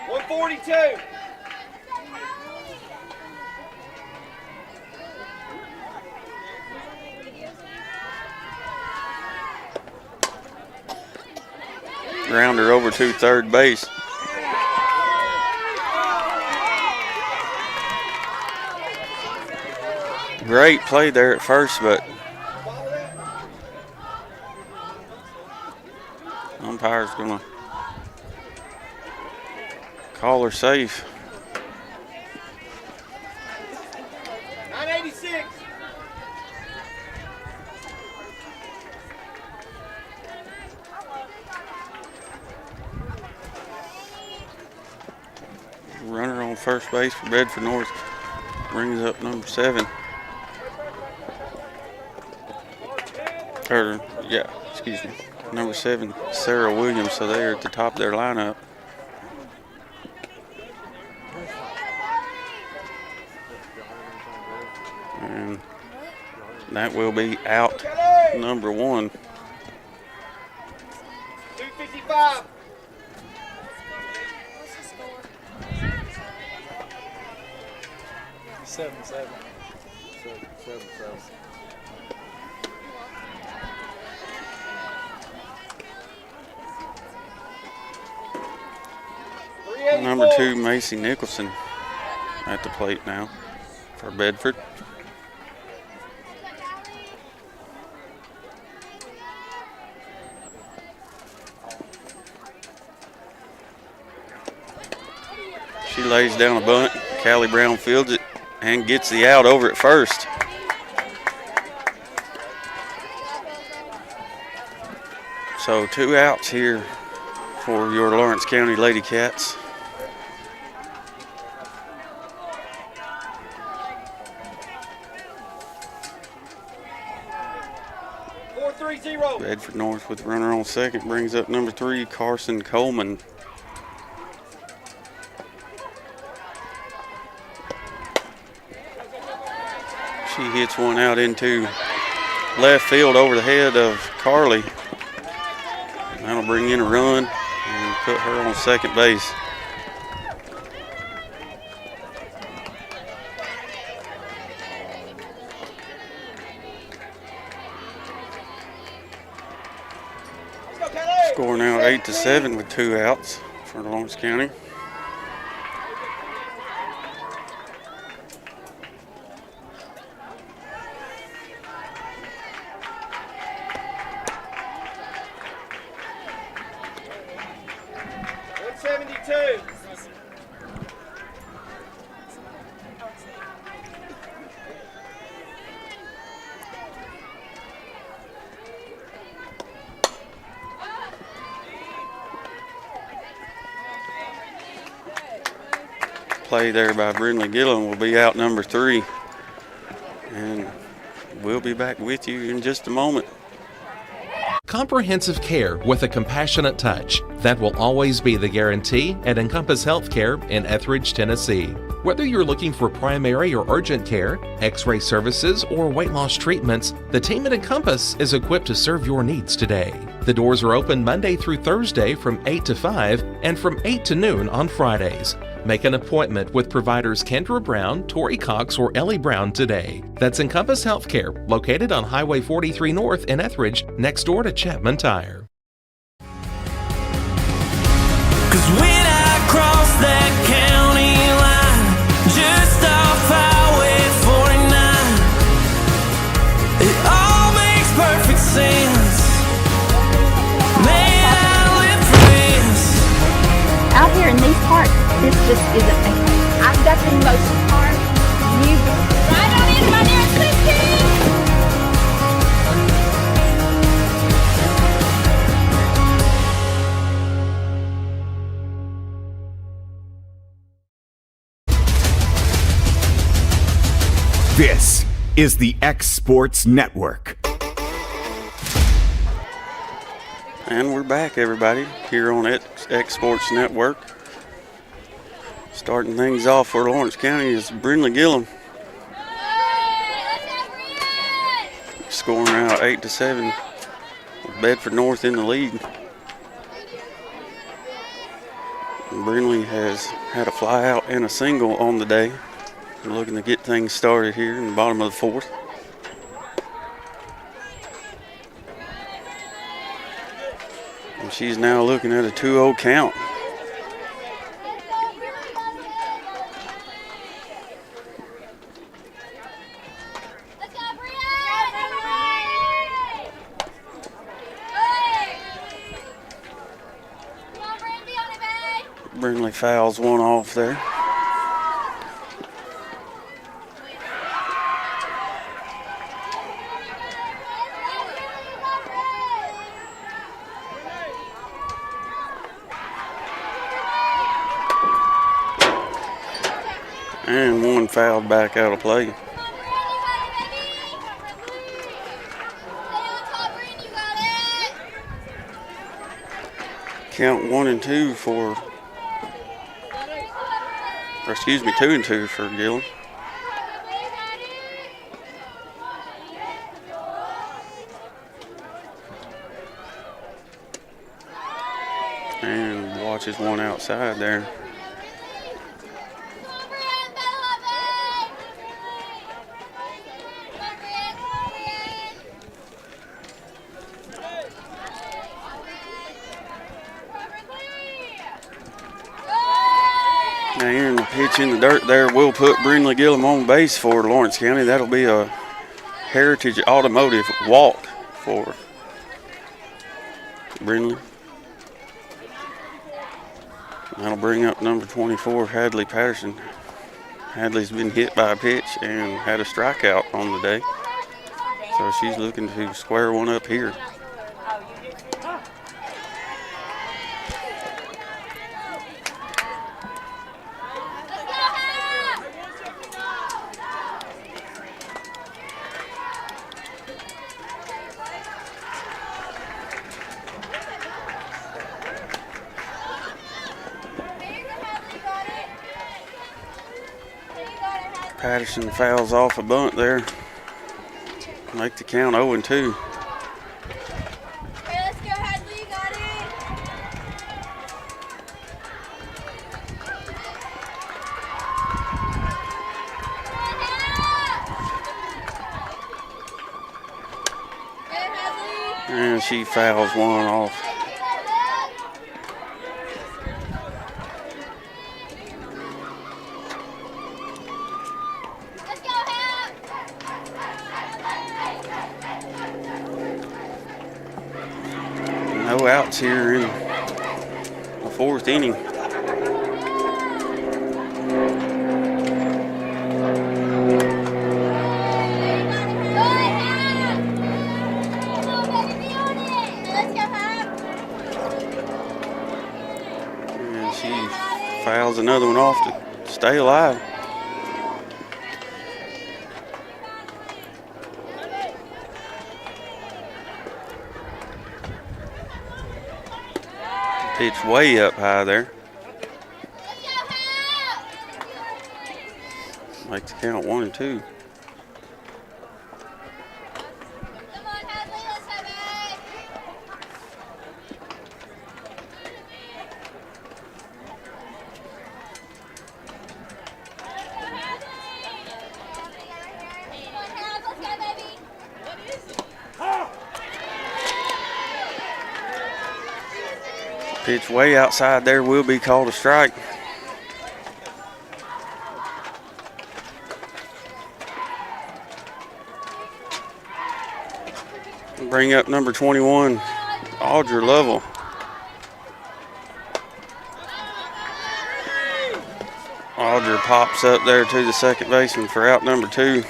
.142. Grounder over to third base. Great play there at first, but umpire's gonna call her safe. 986. Runner on first base for Bedford-North brings up number 7. Excuse me. Number 7, Sarah Williams, so they are at the top of their lineup. And that will be out number 1. 255. Seven. Number 2, Macy Nicholson at the plate now for Bedford. She lays down a bunt. Callie Brown fields it and gets the out over at first. So 2 outs here for your Lawrence County Lady Cats. Bedford-North with runner on second brings up number 3, Carson Coleman. She hits one out into left field over the head of Carly. That'll bring in a run and put her on second base. Score now 8-7 with 2 outs for Lawrence County. Play there by Brindley Gillen will be out number 3. And we'll be back with you in just a moment. Comprehensive care with a compassionate touch. That will always be the guarantee at Encompass Healthcare in Etheridge, Tennessee. Whether you're looking for primary or urgent care, x-ray services, or weight loss treatments, the team at Encompass is equipped to serve your needs today. The doors are open Monday through Thursday from 8 to 5 and from 8 to noon on Fridays. Make an appointment with providers Kendra Brown, Tori Cox, or Ellie Brown today. That's Encompass Healthcare, located on Highway 43 North in Etheridge, next door to Chapman Tire. 'Cause when I cross that county line, just off Highway 49, it all makes perfect sense. Man, I live for this. Out here in these parts, this just isn't me. I've got the most part. You right on in my nearest 15. This is the X Sports Network. And we're back, everybody, here on X Sports Network. Starting things off for Lawrence County is Brindley Gillen. Scoring out 8-7 with Bedford-North in the lead. Brindley has had a fly out and a single on the day. Looking to get things started here in the bottom of the 4th. And she's now looking at a 2-0 count. Brindley fouls one off there. And one fouled back out of play. Count 1 and 2 for, or excuse me, 2 and 2 for Gillum. And watches one outside there. And the pitch in the dirt there will put Brindley Gillum on base for Lawrence County. That'll be a Heritage Automotive walk for Brindley. That'll bring up number 24, Hadley Patterson. Hadley's been hit by a pitch and had a strikeout on the day. So she's looking to square one up here. Patterson fouls off a bunt there. Make the count 0 and 2. Okay, let's go, Hadley. You got it. And she fouls one off. No outs here in the 4th inning. And she fouls another one off to stay alive. Pitch way up high there. Makes the count 1 and 2. Pitch way outside there will be called a strike. Bring up number 21, Audra Lovell. Audra pops up there to the second baseman for out number 2.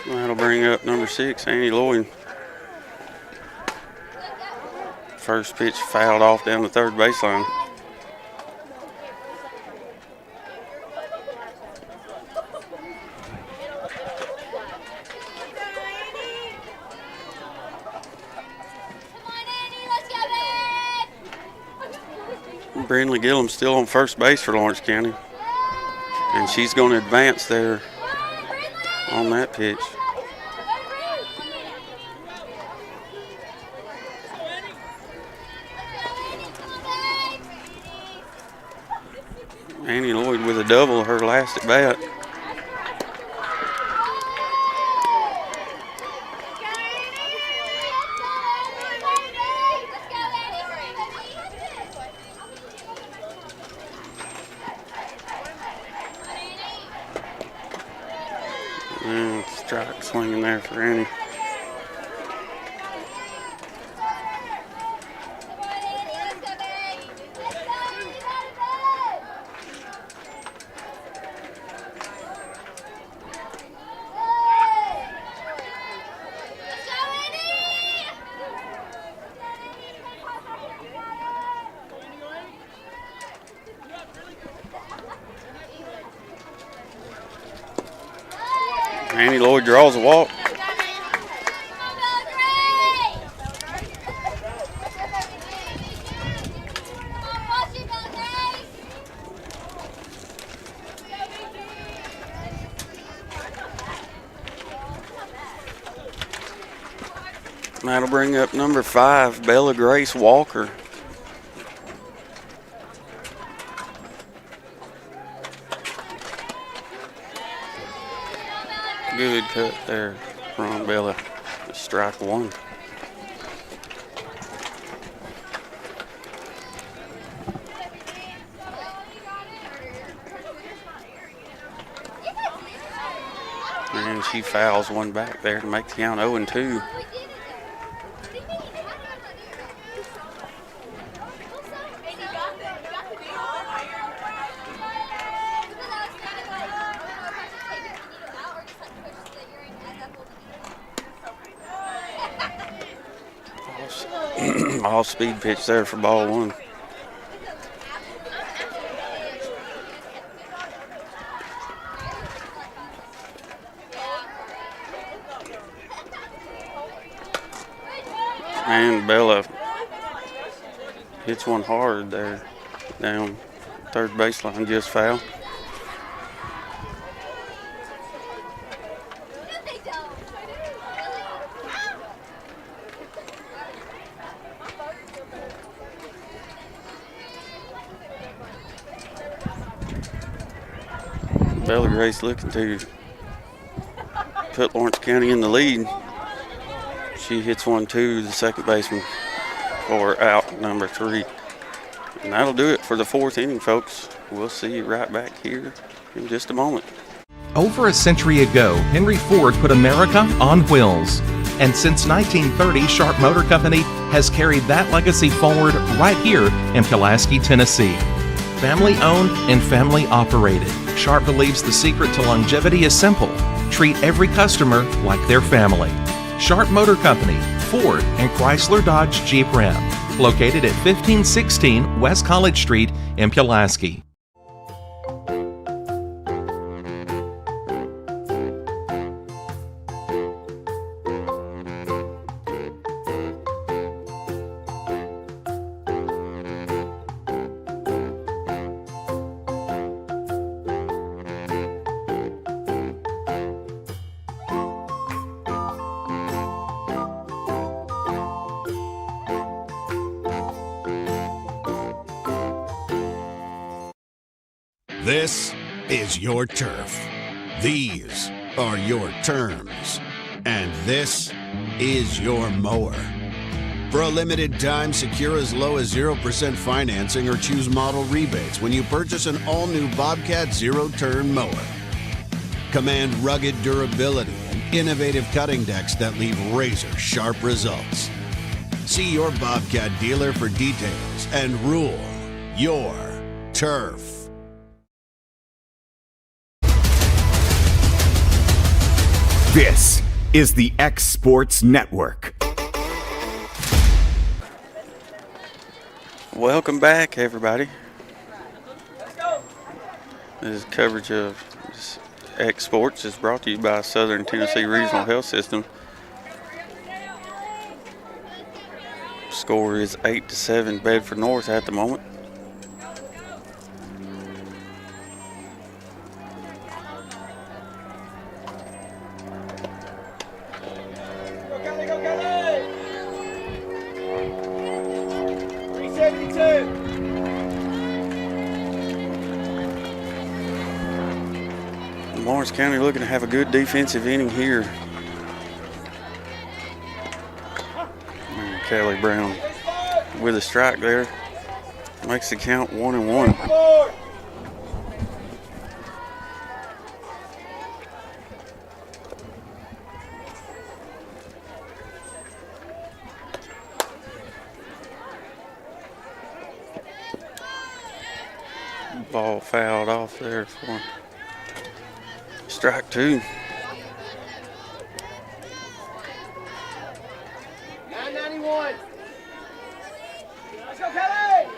That'll bring up number 6, Annie Lloyd. First pitch fouled off down the third baseline. Brindley Gillum still on first base for Lawrence County. And she's going to advance there on that pitch. Annie Lloyd with a double her last at bat. And strike swinging there for Annie. Annie Lloyd draws a walk. That'll bring up number 5, Bella Grace Walker. Good cut there from Bella. Strike one. And she fouls one back there to make the count 0-2. Off speed pitch there for ball one. And Bella hits one hard there down third baseline, just foul. Bella Grace looking to put Lawrence County in the lead. She hits one to the second baseman for out number 3. And that'll do it for the 4th inning, folks. We'll see you right back here in just a moment. Over a century ago, Henry Ford put America on wheels. And since 1930, Sharp Motor Company has carried that legacy forward right here in Pulaski, Tennessee. Family owned and family operated, Sharp believes the secret to longevity is simple. Treat every customer like their family. Sharp Motor Company, Ford, and Chrysler Dodge Jeep Ram. Located at 1516 West College Street in Pulaski. This is your turf. These are your terms. And this is your mower. For a limited time, secure as low as 0% financing or choose model rebates when you purchase an all-new Bobcat zero-turn mower. Command rugged durability and innovative cutting decks that leave razor-sharp results. See your Bobcat dealer for details and rule your turf. This is the X Sports Network. Welcome back, everybody. This coverage of X Sports is brought to you by Southern Tennessee Regional Health System. Score is 8-7 Bedford-North at the moment. Lawrence County looking to have a good defensive inning here. And Kelly Brown with a strike there. Makes the count 1-1. Ball fouled off there for strike 2. 991. Let's go, Kelly!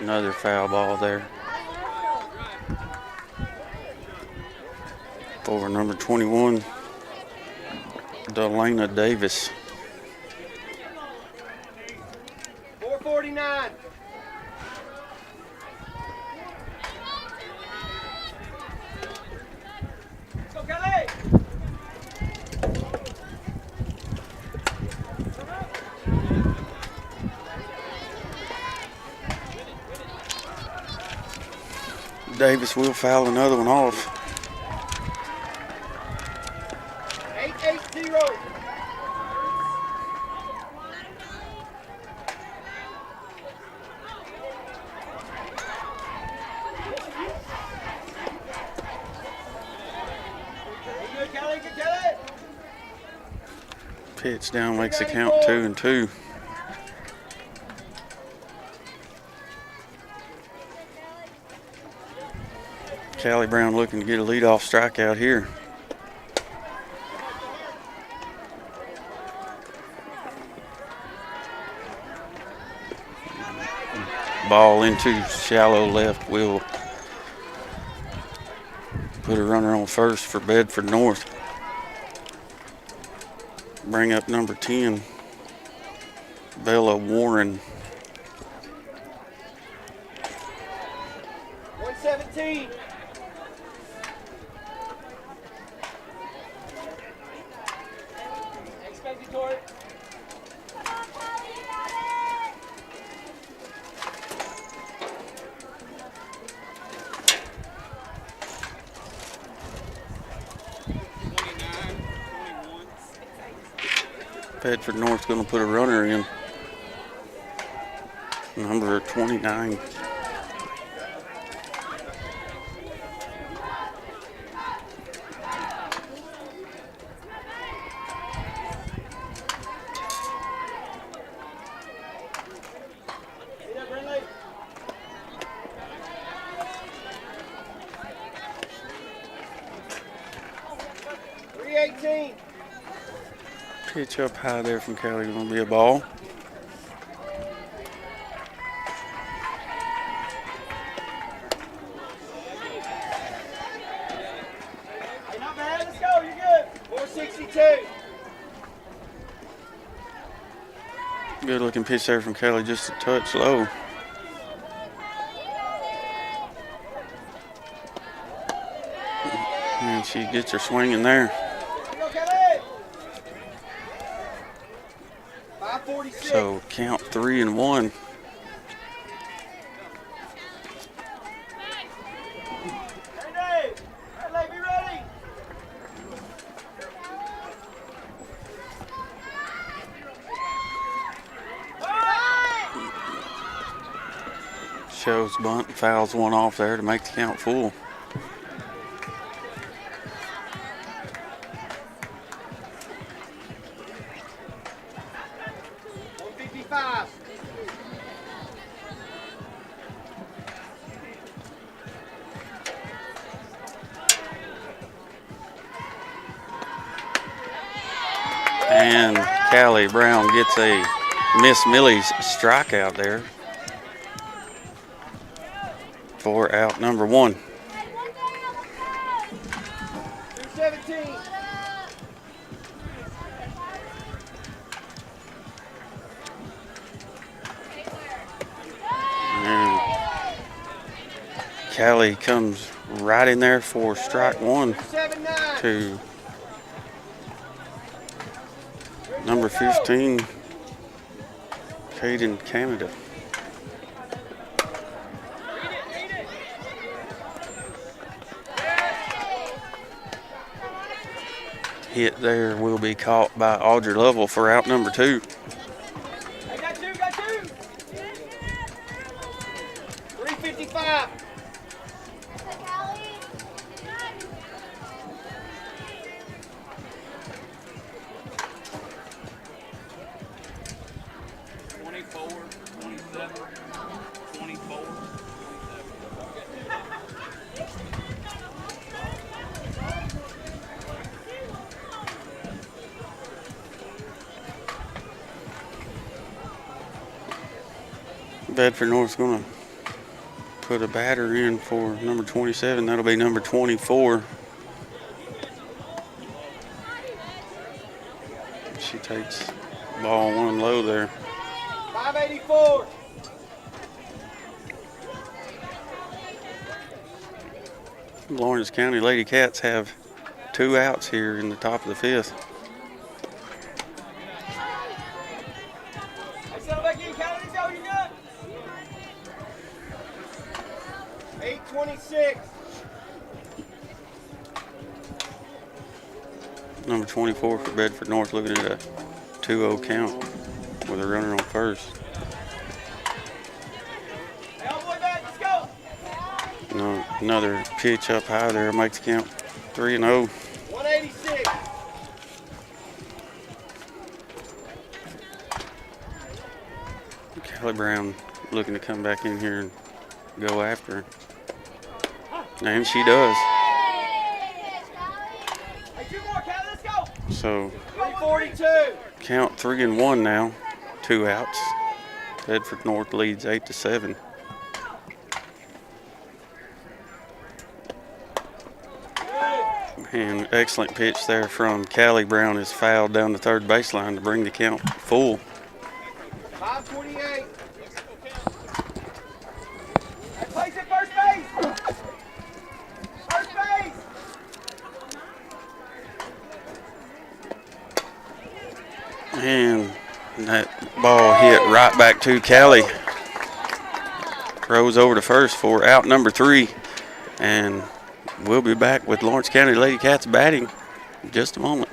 Another foul ball there for number 21, Delana Davis. 449. Let's go, Kelly! Davis will foul another one off. 880. Good, Kelly, good, Kelly! Pitch down makes the count 2-2. Callie Brown looking to get a leadoff strikeout here. Ball into shallow left will put a runner on first for Bedford-North. Bring up number 10, Bella Warren. 117. Expectatory. Bedford-North's going to put a runner in. Number 29. Pitch up high there from Kelly, going to be a ball. Hey, not bad, let's go, you're good. 462. Good looking pitch there from Kelly, just a touch low. And she gets her swinging there. So count 3-1. Shows bunt, fouls one off there to make the count full. And Callie Brown gets a Miss Millie's strikeout there for out number 1. 217. And Callie comes right in there for strike 1 to Number 15, Caden Canada. Hit there will be caught by Audrey Lovell for out number 2. I got two. 355. Bedford-North's going to put a batter in for number 27. That'll be number 24. She takes ball 1 low there. 584. Lawrence County Lady Cats have 2 outs here in the top of the 5th. Hey, settle back in, Callie. Let's go. You good? 826. Number 24 for Bedford-North looking at a 2-0 count with a runner on first. Hey, all the way back. Let's go. No, another pitch up high there makes the count 3-0. 186. Callie Brown looking to come back in here and go after her. And she does. Hey, 2 more, Callie. Let's go. So 342. count 3-1 now, 2 outs. Bedford-North leads 8-7. And excellent pitch there from Callie Brown is fouled down the third baseline to bring the count full. 528. Hey, place at first base. First base. And that ball hit right back to Callie. Throws over to first for out number 3. And we'll be back with Lawrence County Lady Cats batting in just a moment.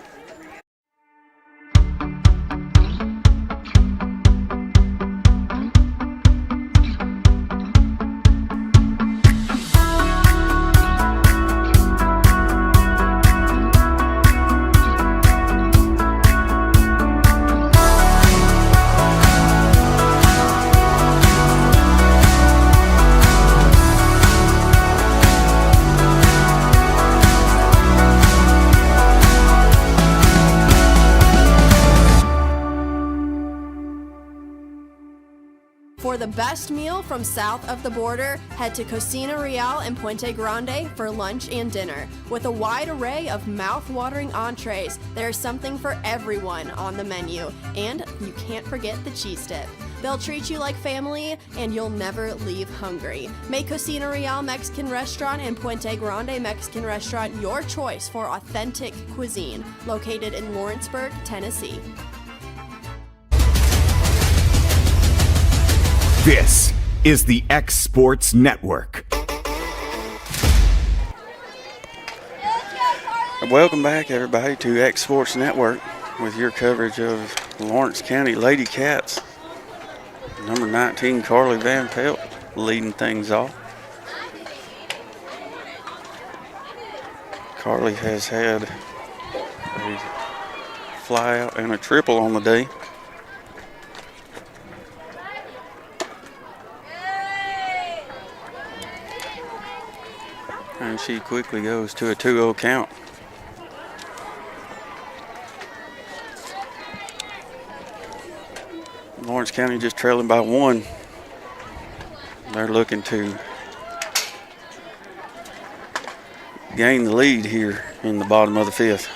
For the best meal from south of the border, head to Cocina Real in Puente Grande for lunch and dinner. With a wide array of mouth-watering entrees, there's something for everyone on the menu. And you can't forget the cheese dip. They'll treat you like family, and you'll never leave hungry. Make Cocina Real Mexican Restaurant and Puente Grande Mexican Restaurant your choice for authentic cuisine, located in Lawrenceburg, Tennessee. This is the X Sports Network. Welcome back, everybody, to X Sports Network with your coverage of Lawrence County Lady Cats. Number 19, Carly Van Pelt, leading things off. Carly has had a fly out and a triple on the day. And she quickly goes to a 2-0 count. Lawrence County just trailing by 1. They're looking to gain the lead here in the bottom of the 5th.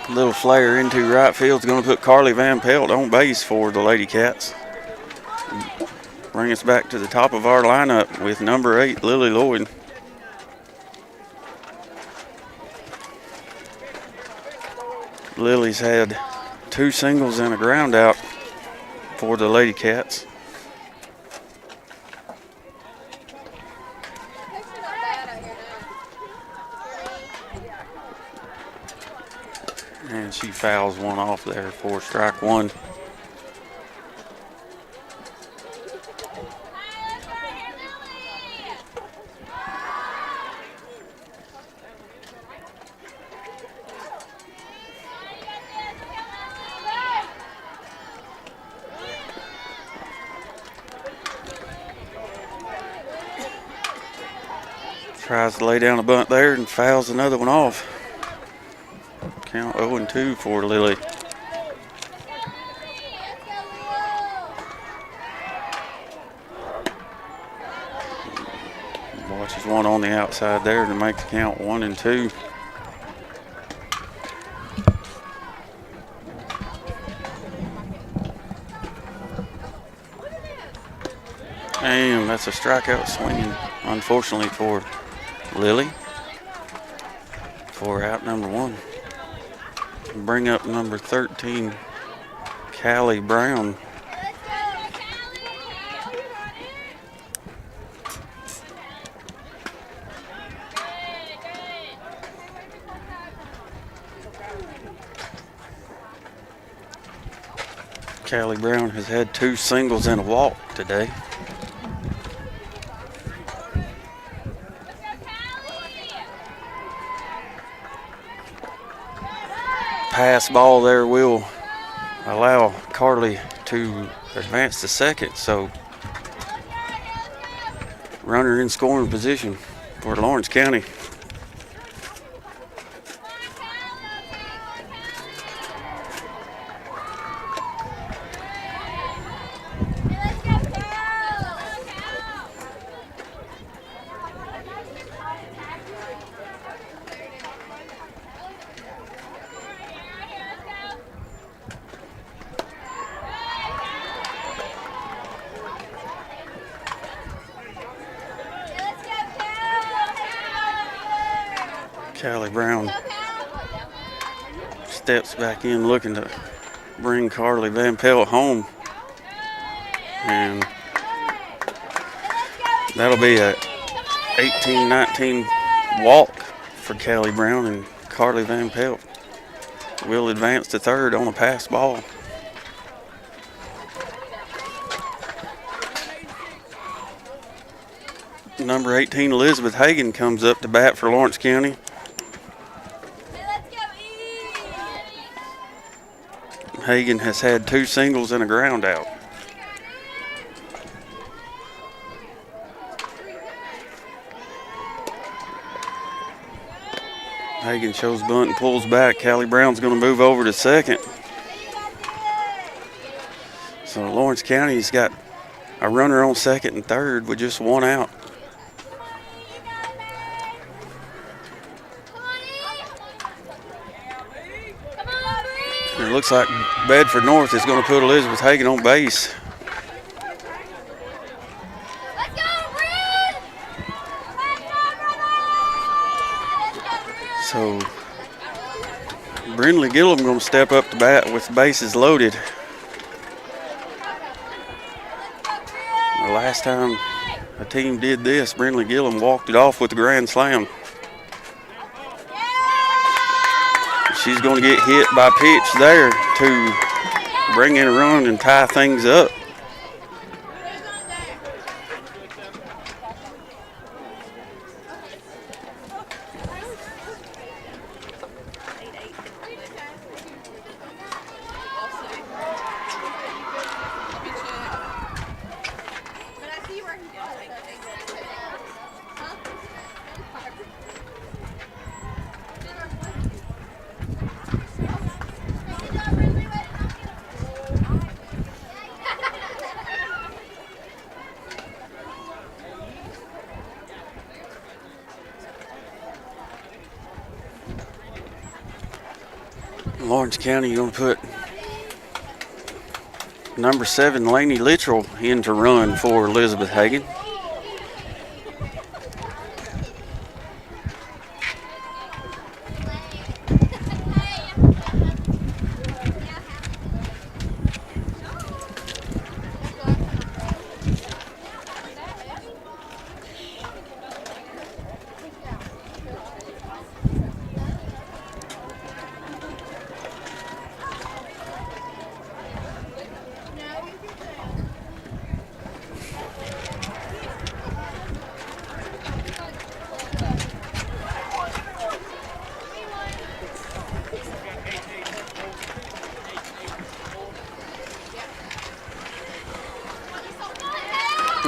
Little flare into right field is going to put Carly Van Pelt on base for the Lady Cats. Bring us back to the top of our lineup with number 8, Lily Lloyd. Lily's had 2 singles and a ground out for the Lady Cats. And she fouls one off there for strike 1. Tries to lay down a bunt there and fouls another one off. Count 0-2 for Lily. Watches one on the outside there to make the count 1-2. And that's a strikeout swinging, unfortunately, for Lily. For out number 1. Bring up number 13, Callie Brown. Callie Brown has had 2 singles and a walk today. Pass ball there will allow Carly to advance to second, so runner in scoring position for Lawrence County. Callie Brown steps back in looking to bring Carly Van Pelt home. And that'll be a 18-19 walk for Callie Brown, and Carly Van Pelt will advance to third on a pass ball. Number 18, Elizabeth Hagan, comes up to bat for Lawrence County. Hagan has had 2 singles and a ground out. Hagan shows bunt and pulls back. Callie Brown's going to move over to second. So Lawrence County's got a runner on second and third with just 1 out. It looks like Bedford-North is going to put Elizabeth Hagan on base. So Brindley Gillum going to step up to bat with bases loaded. The last time a team did this, Brindley Gillum walked it off with a grand slam. She's going to get hit by pitch there to bring in a run and tie things up. Lawrence County going to put number 7, Laney Littrell, in to run for Elizabeth Hagan.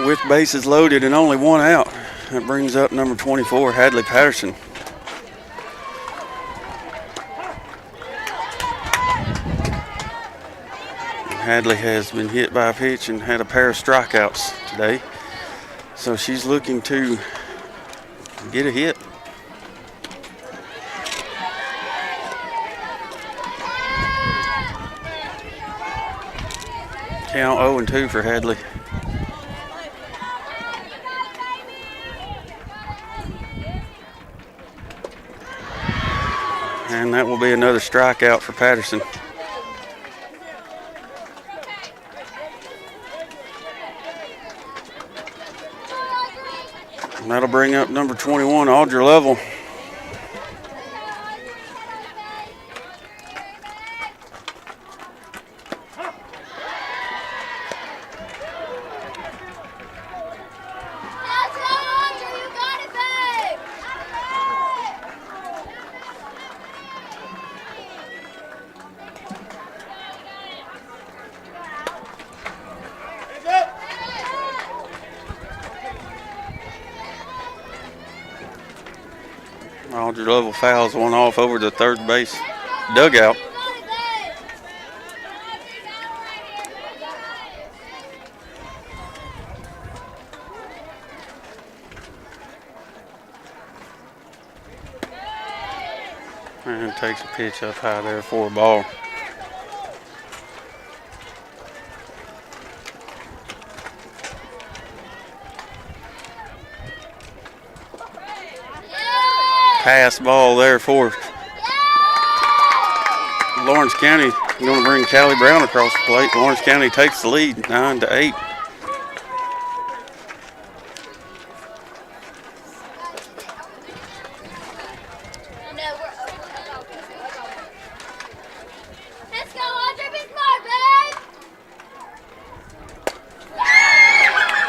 With bases loaded and only one out, that brings up number 24, Hadley Patterson. Hadley has been hit by a pitch and had a pair of strikeouts today, so she's looking to get a hit. Count 0-2 for Hadley. And that will be another strikeout for Patterson. And that'll bring up number 21, Audrey Level. Audrey Level fouls one off over the third base dugout. And takes a pitch up high there for a ball. Pass ball there for Lawrence County. Going to bring Callie Brown across the plate. Lawrence County takes the lead, 9-8. Let's go, Audrey, be smart, babe!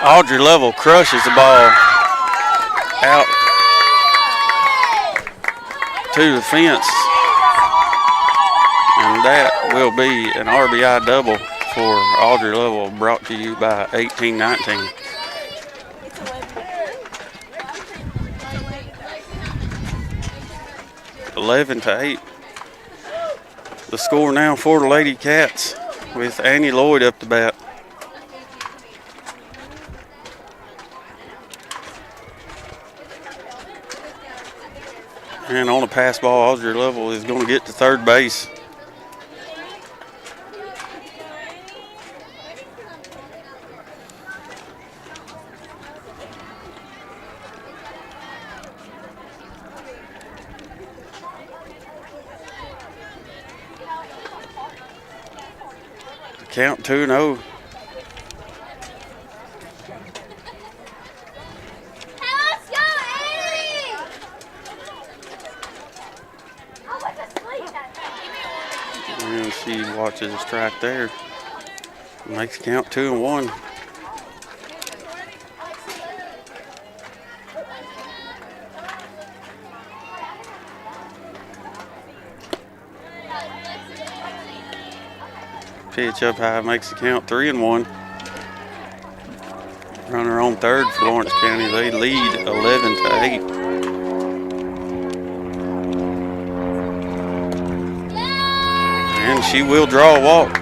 Audrey Level crushes the ball out to the fence, and that will be an RBI double for Audrey Level, brought to you by 1819. (11-8). The score now for the Lady Cats with Annie Lloyd up to bat. And on a pass ball, Audrey Level is going to get to third base. Count 2-0. And she watches a strike there. Makes the count 2-1. Pitch up high makes the count 3-1. Runner on third for Lawrence County. They lead 11-8. And she will draw a walk.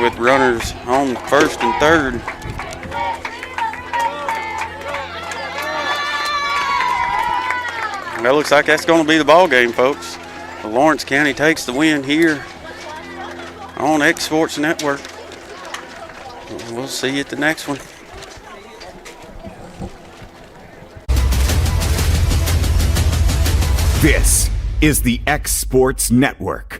With runners on first and third. That looks like that's going to be the ball game, folks. Lawrence County takes the win here on X Sports Network. We'll see you at the next one. This is the X Sports Network.